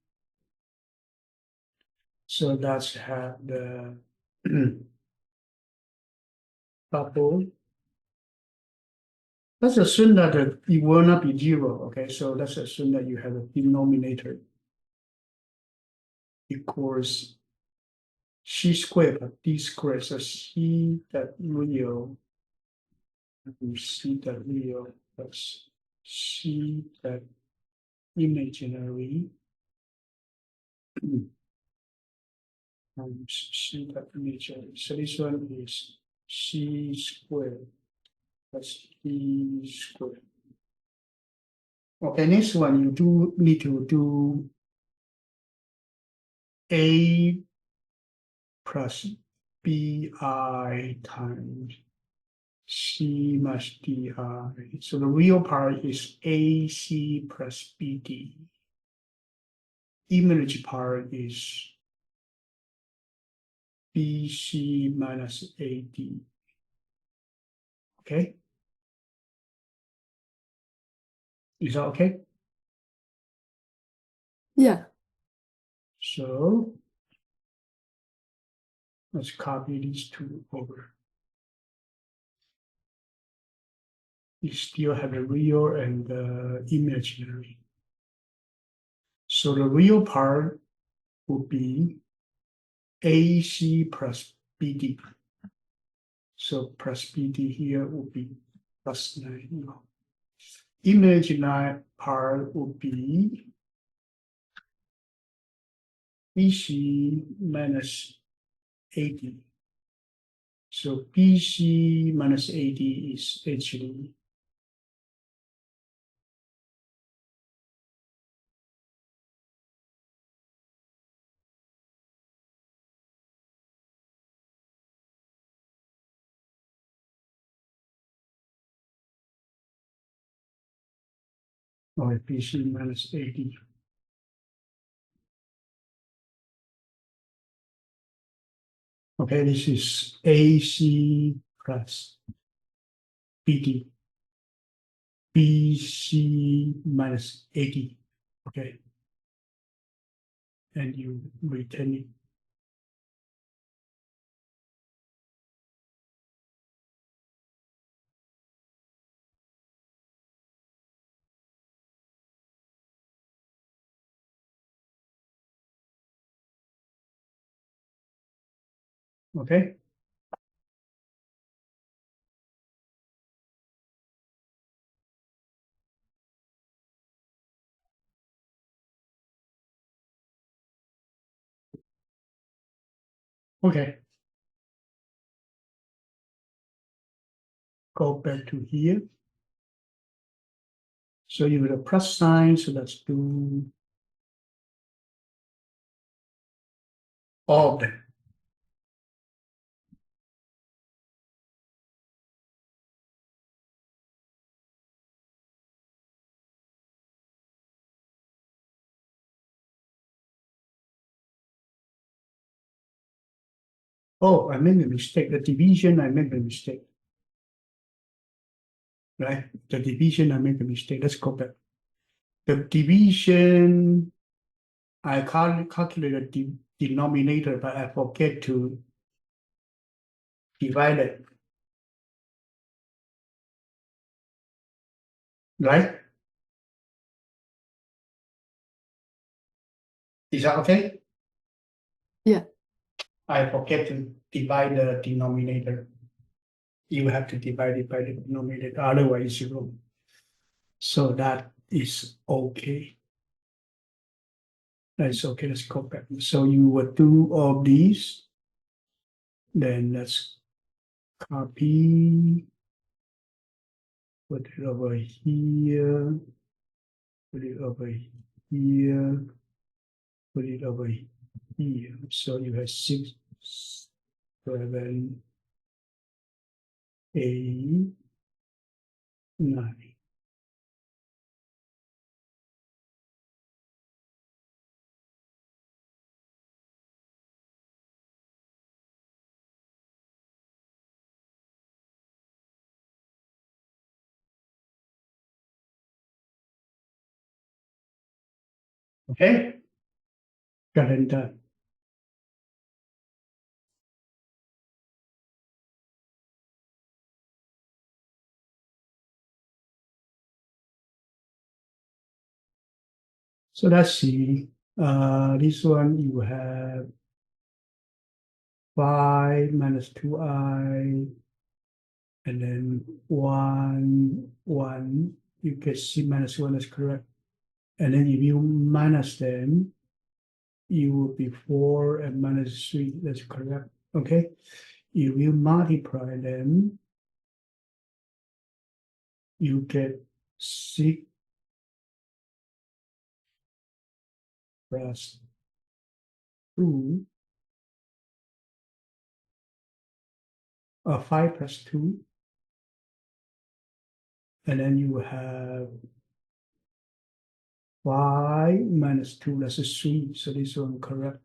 So that's have the double. Let's assume that it will not be zero. Okay, so let's assume that you have a denominator equals C squared plus D squared. So C that real C that real plus C that imaginary times C that imaginary. So this one is C squared plus D squared. Okay, next one you do need to do A plus BI times C minus DI. So the real part is AC plus BD. Image part is BC minus AD. Okay? Is that okay? Yeah. So let's copy these two over. You still have the real and the imaginary. So the real part would be AC plus BD. So plus BD here would be plus 9. No. Imaginary part would be BC minus AD. So BC minus AD is actually or BC minus AD. Okay, this is AC plus BD. BC minus AD. Okay. And you return it. Okay. Okay. Go back to here. So you have a plus sign, so let's do all of them. Oh, I made a mistake. The division, I made a mistake. Right? The division, I made a mistake. Let's go back. The division, I calculated the denominator, but I forget to divide it. Right? Is that okay? Yeah. I forget to divide the denominator. You have to divide it by the denominator, otherwise you will. So that is okay. That's okay. Let's go back. So you would do all these. Then let's copy. Put it over here. Put it over here. Put it over here. So you have 6, 7, 8, 9. Okay? Got it done. So let's see. This one you have 5 minus 2i, and then 1, 1, you get c minus 1 is correct. And then if you minus them, you will be 4 and minus 3, that's correct, okay? If you multiply them, you get 6 plus 2, 5 plus 2, and then you have 5 minus 2, that's a 3, so this one correct.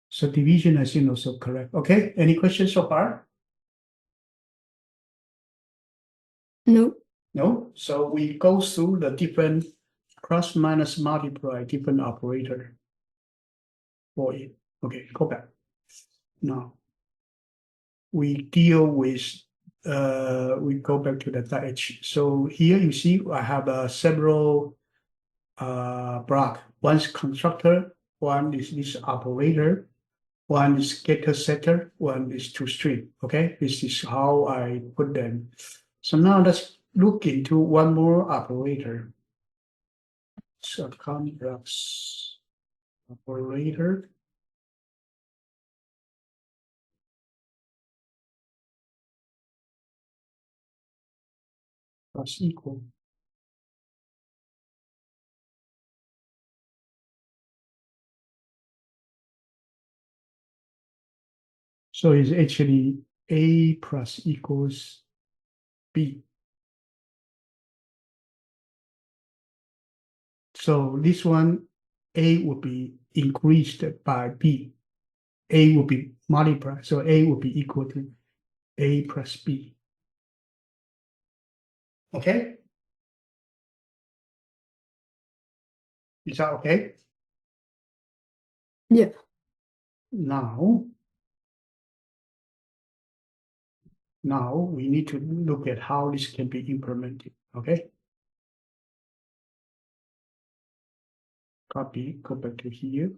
So division I think also correct. Okay, any questions so far? No. No? So we go through the different plus minus multiply different operator for it. Okay, go back. Now we deal with we go back to the H. So here you see I have several block. One's constructor, one is this operator, one is getter setter, one is toString. Okay, this is how I put them. So now let's look into one more operator. So complex operator. Plus equal. So it's actually A plus equals B. So this one, A would be increased by B. A would be multiplied. So A would be equal to A plus B. Okay? Is that okay? Yeah. Now we need to look at how this can be implemented. Okay? Copy, go back to here.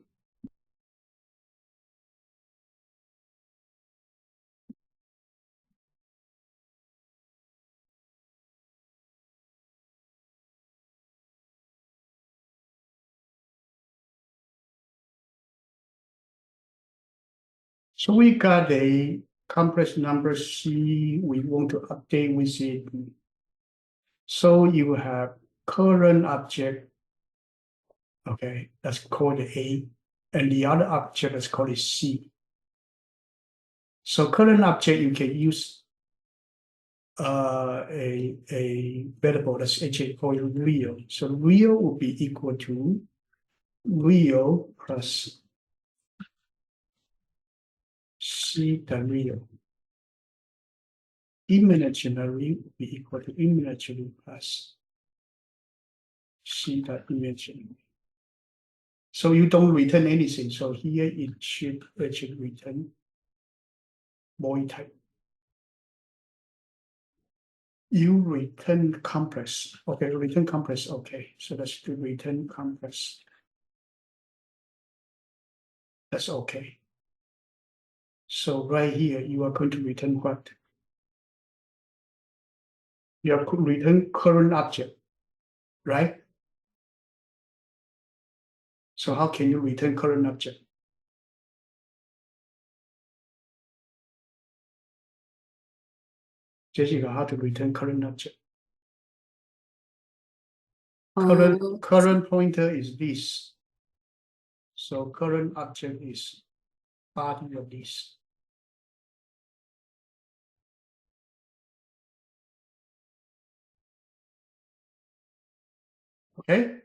So we got a complex number C, we want to update with it. So you have current object, okay, that's called A, and the other object is called C. So current object, you can use a variable that's actually called real. So real will be equal to real plus C the real. Imaginary will be equal to imaginary plus C the imaginary. So you don't return anything. So here it should return void type. You return complex. Okay, return complex. Okay, so let's do return complex. That's okay. So right here, you are going to return what? You are return current object, right? So how can you return current object? Jessica, how to return current object? Current pointer is this. So current object is body of this. Okay?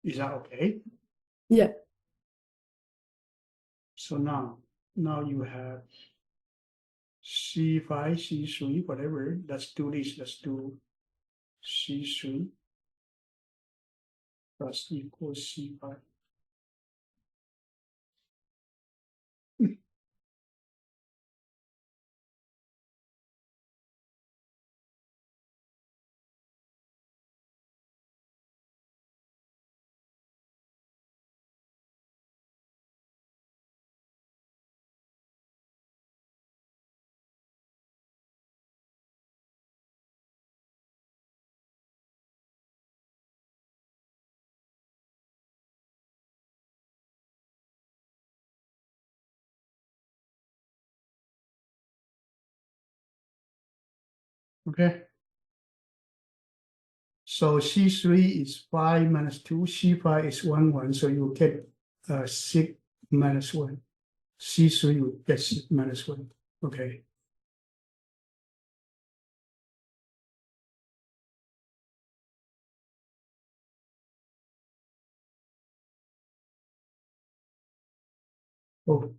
Is that okay? Yeah. So now you have C5, C3, whatever. Let's do this. Let's do C3 plus equals C5. Okay. So C3 is 5 minus 2, C5 is 1, 1, so you get 6 minus 1. C3 will get 6 minus 1. Okay. Oh.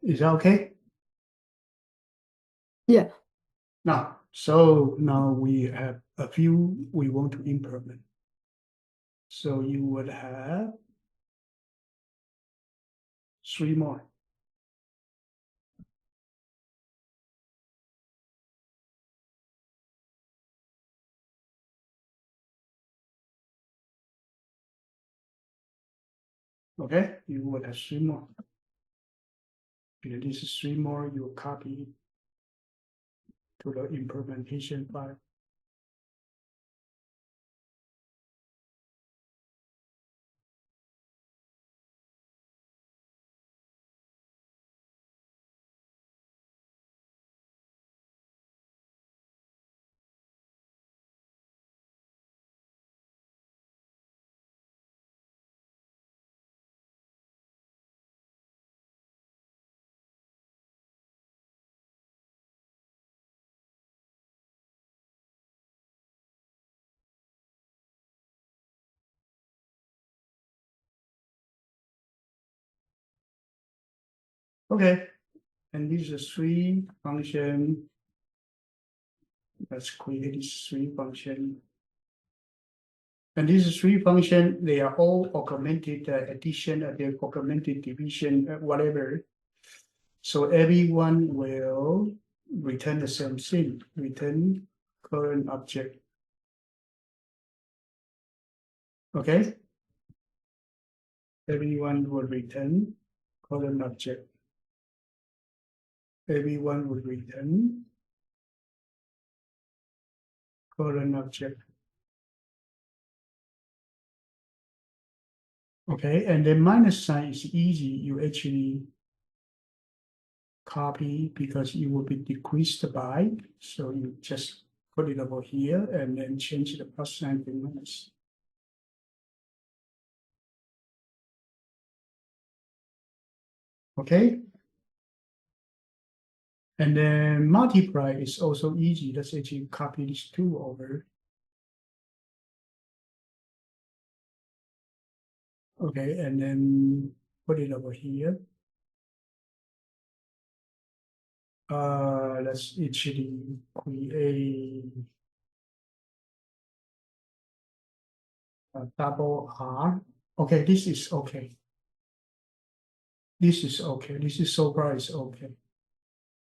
Is that okay? Yeah. Now, so now we have a few we want to implement. So you would have 3 more. Okay, you would have 3 more. And this is 3 more, you copy to the implementation file. Okay, and these are 3 function. Let's create these 3 function. And these 3 function, they are all augmented addition, they're augmented division, whatever. So everyone will return the same thing, return current object. Okay? Everyone will return current object. Everyone will return current object. Okay, and the minus sign is easy. You actually copy because it will be decreased by. So you just put it over here and then change the plus sign to minus. Okay. And then multiply is also easy. Let's actually copy these 2 over. Okay, and then put it over here. Let's actually create a double R. Okay, this is okay. This is okay. This is so far is okay.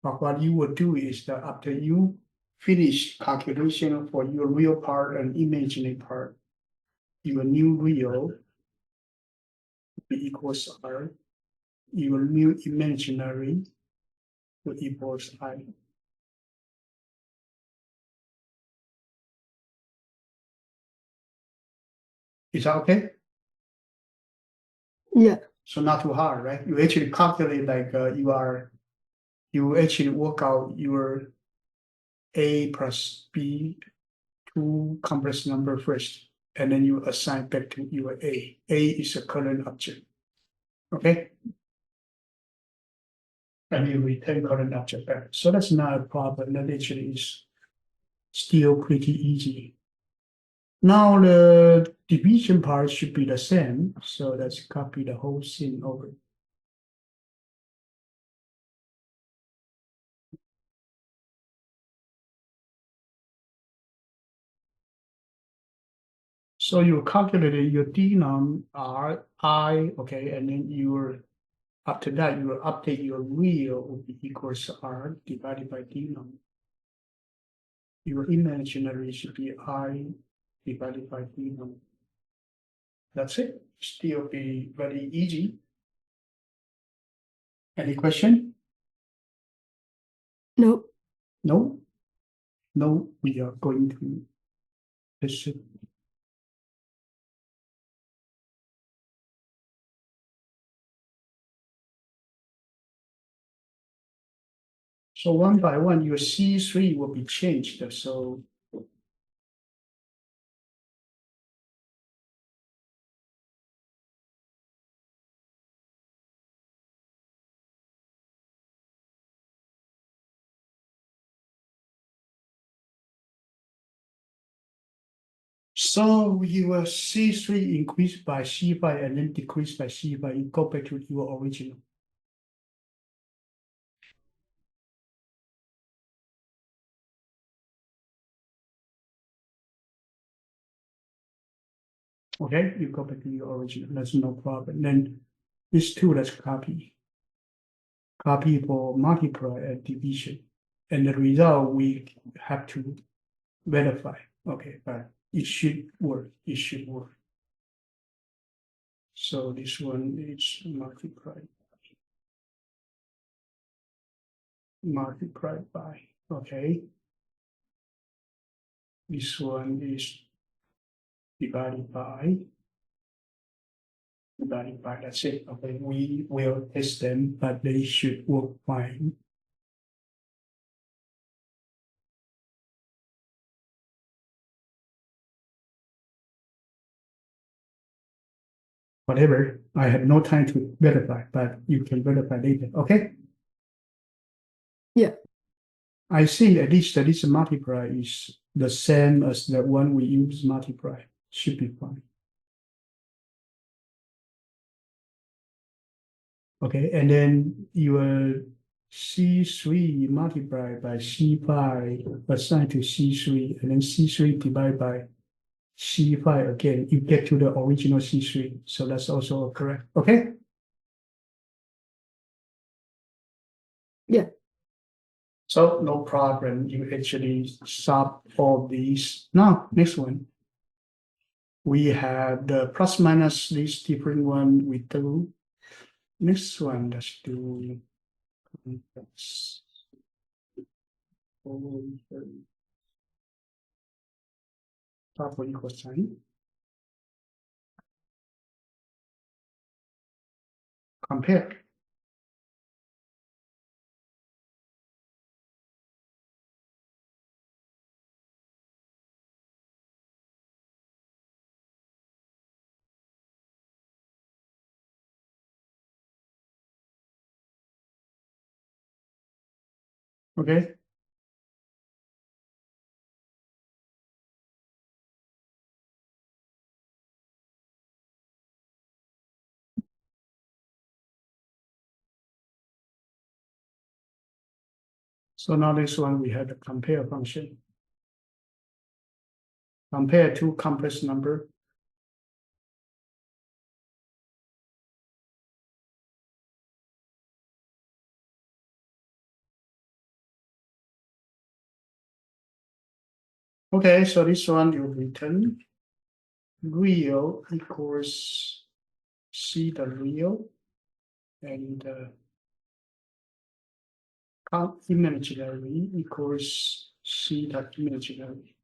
But what you would do is that after you finish calculation for your real part and imaginary part, your new real equals R, your new imaginary equals I. Is that okay? Yeah. So not too hard, right? You actually calculate like you actually work out your A plus B 2 complex number first, and then you assign back to your A. A is a current object. Okay? And you return current object back. So that's not a problem. That actually is still pretty easy. Now the division part should be the same. So let's copy the whole thing over. So you calculated your denom R I, okay, and then after that you will update your real will be equals to R divided by denom. Your imaginary should be I divided by denom. That's it. Still be very easy. Any question? Nope. No? No, we are going to this So one by one, your C3 will be changed. So your C3 increased by C5 and then decreased by C5, you go back to your original. Okay, you go back to your original, that's no problem. Then this two, let's copy. Copy for multiply and division. And the result we have to verify. Okay, but it should work, it should work. So this one is multiplied by, okay. This one is divided by, that's it. Okay, we will test them, but they should work fine. Whatever, I have no time to verify, but you can verify later, okay? Yeah. I think at least this multiply is the same as the one we use multiply, should be fine. Okay, and then your C3 multiplied by C5 assigned to C3, and then C3 divided by C5 again, you get to the original C3. So that's also correct. Okay? Yeah. So no problem. You actually solve all these. Now, next one. We have the plus minus this different one we do. Next one, let's do half equal sign. Compare. Okay. So now this one we have the compare function. Compare two complex number. Okay, so this one you return real equals C the real and imaginary equals C the imaginary.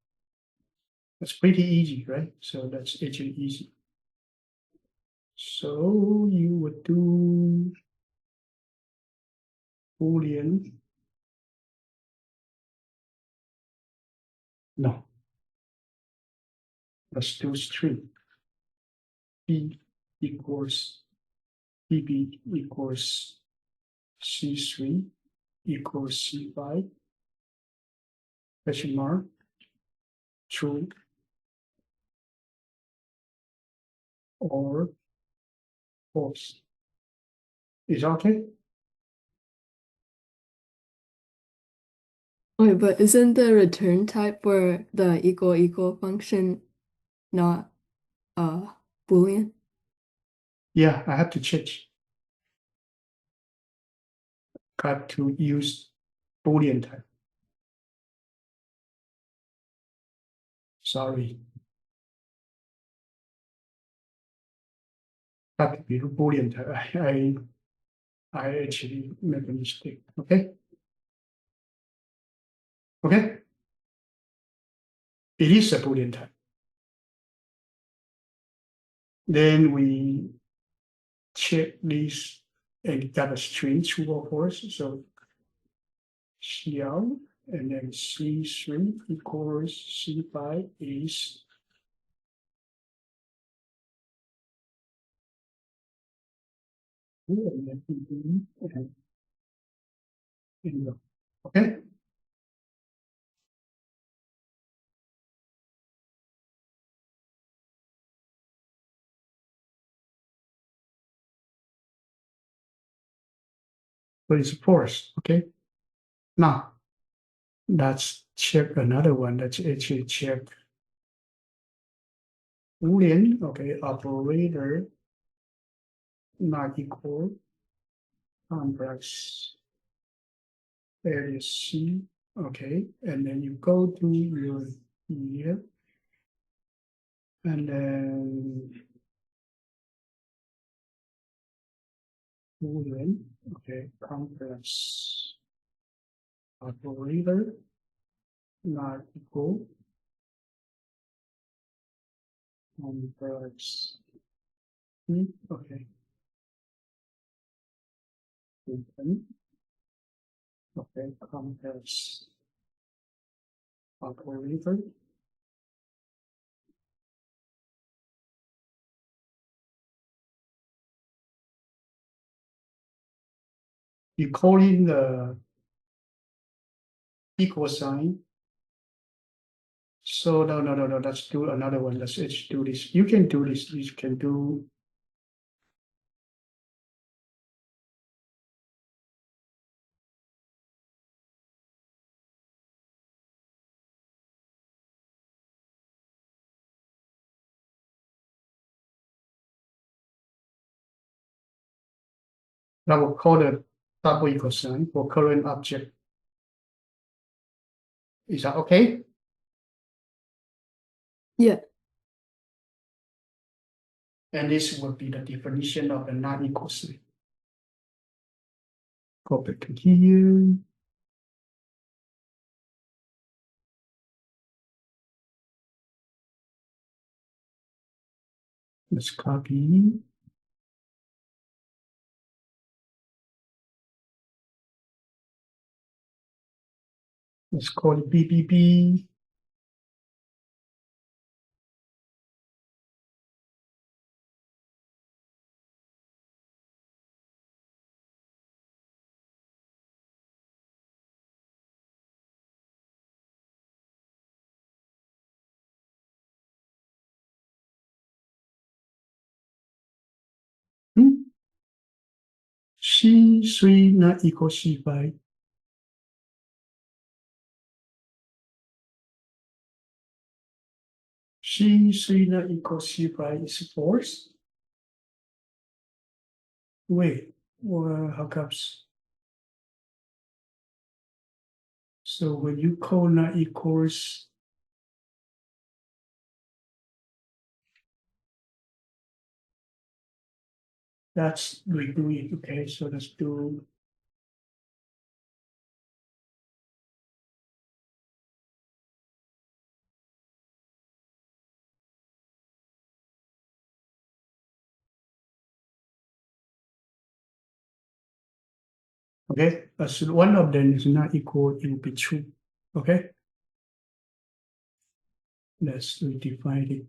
That's pretty easy, right? So that's actually easy. So you would do Boolean. No. Let's do string. B equals BB equals C3 equals C5 question mark true or false. Is okay? Wait, but isn't the return type for the equal function not Boolean? Yeah, I have to change. Got to use Boolean type. Sorry. Got to be Boolean type. I actually made a mistake. Okay. Okay. It is a Boolean type. Then we check this and got a string true or false. So CL, and then C3 equals C5 is and then PB and in okay. So it's force, okay. Now let's check another one. Let's actually check Boolean, okay, operator not equal complex area C, okay, and then you go to your here, and then Boolean, okay, complex operator not equal complex C, okay, okay, complex operator. You call in the equal sign. So no, let's do another one. Let's do this. You can do this. You can do I will call the double equal sign for current object. Is that okay? Yeah. And this would be the definition of a not equal sign. Go back to here. Let's copy. Let's call it BBB. C3 not equal C5. C3 not equal C5 is false. Wait, well, how comes? So when you call not equals, that's redo it. Okay, so let's do. Okay, as one of them is not equal, it will be true. Okay, let's redefine it.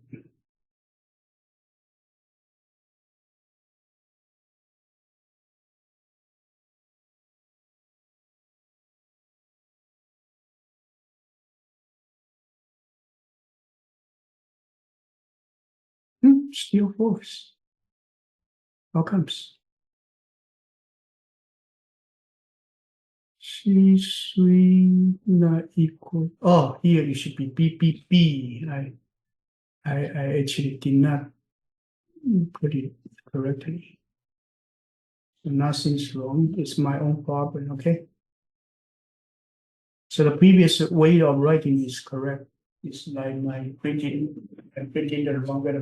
Still false. How comes? C3 not equal. Oh, here it should be BBB. I actually did not put it correctly. So nothing's wrong. It's my own problem. Okay. So the previous way of writing is correct. It's like my printing. I'm printing the wrong way.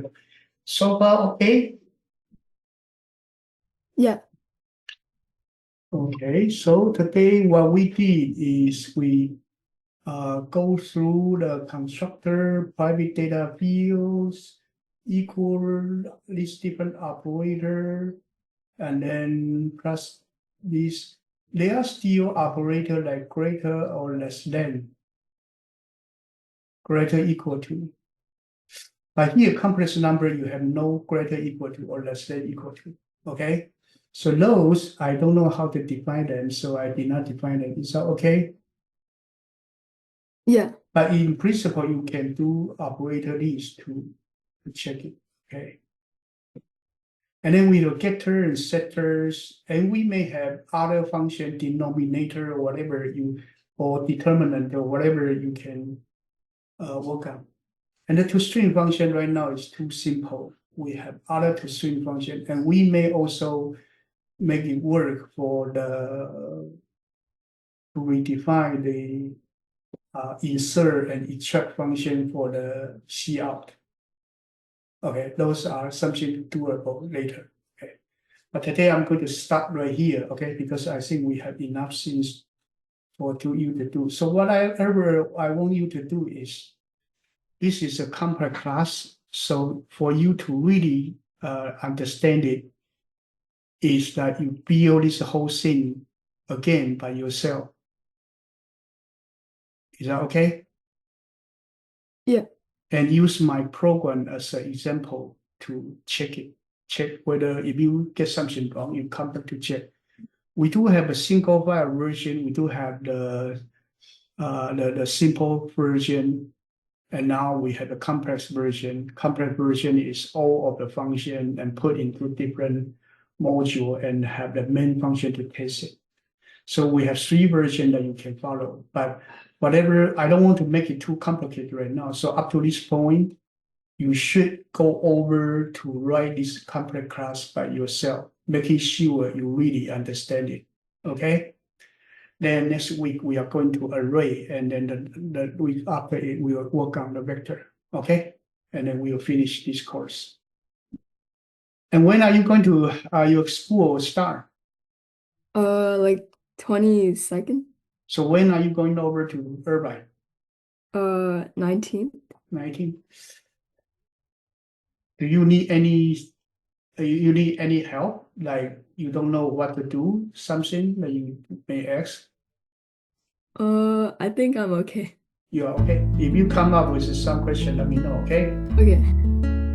So far, okay. Yeah. Okay, so today what we did is we go through the constructor, private data fields, equal these different operator, and then plus this they are still operator like greater or less than, greater equal to. But here, complex number, you have no greater equal to or less than equal to, okay? So those, I don't know how to define them, so I did not define them. Is that okay? Yeah. But in principle, you can do operator list to check it, okay? And then with the getter and setters, and we may have other function denominator or whatever you, or determinant or whatever you can work on. And the toString function right now is too simple. We have other toString function, and we may also make it work for the to redefine the insert and extract function for the cout. Okay, those are something doable later. Okay, but today I'm going to stop right here. Okay, because I think we have enough things for you to do. So whatever I want you to do is, this is a complex class. So for you to really understand it, is that you build this whole thing again by yourself. Is that okay? Yeah. And use my program as an example to check it. Check whether if you get something wrong, you come back to check. We do have a single file version. We do have the simple version. And now we have a complex version. Complex version is all of the function and put into different module and have the main function to test it. So we have 3 versions that you can follow, but whatever, I don't want to make it too complicated right now. So up to this point, you should go over to write this complex class by yourself, making sure you really understand it, okay? Then next week, we are going to array, and then the week after it, we will work on the vector, okay? And then we will finish this course. And when are you going to, your school start? Like 22nd? So when are you going over to Irvine? 19th. 19? Do you need any help? Like you don't know what to do, something that you may ask? I think I'm okay. You are okay? If you come up with some question, let me know, okay? Okay.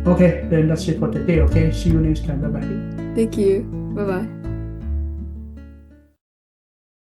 Okay, then that's it for today, okay? See you next time, bye-bye. Thank you. Bye-bye.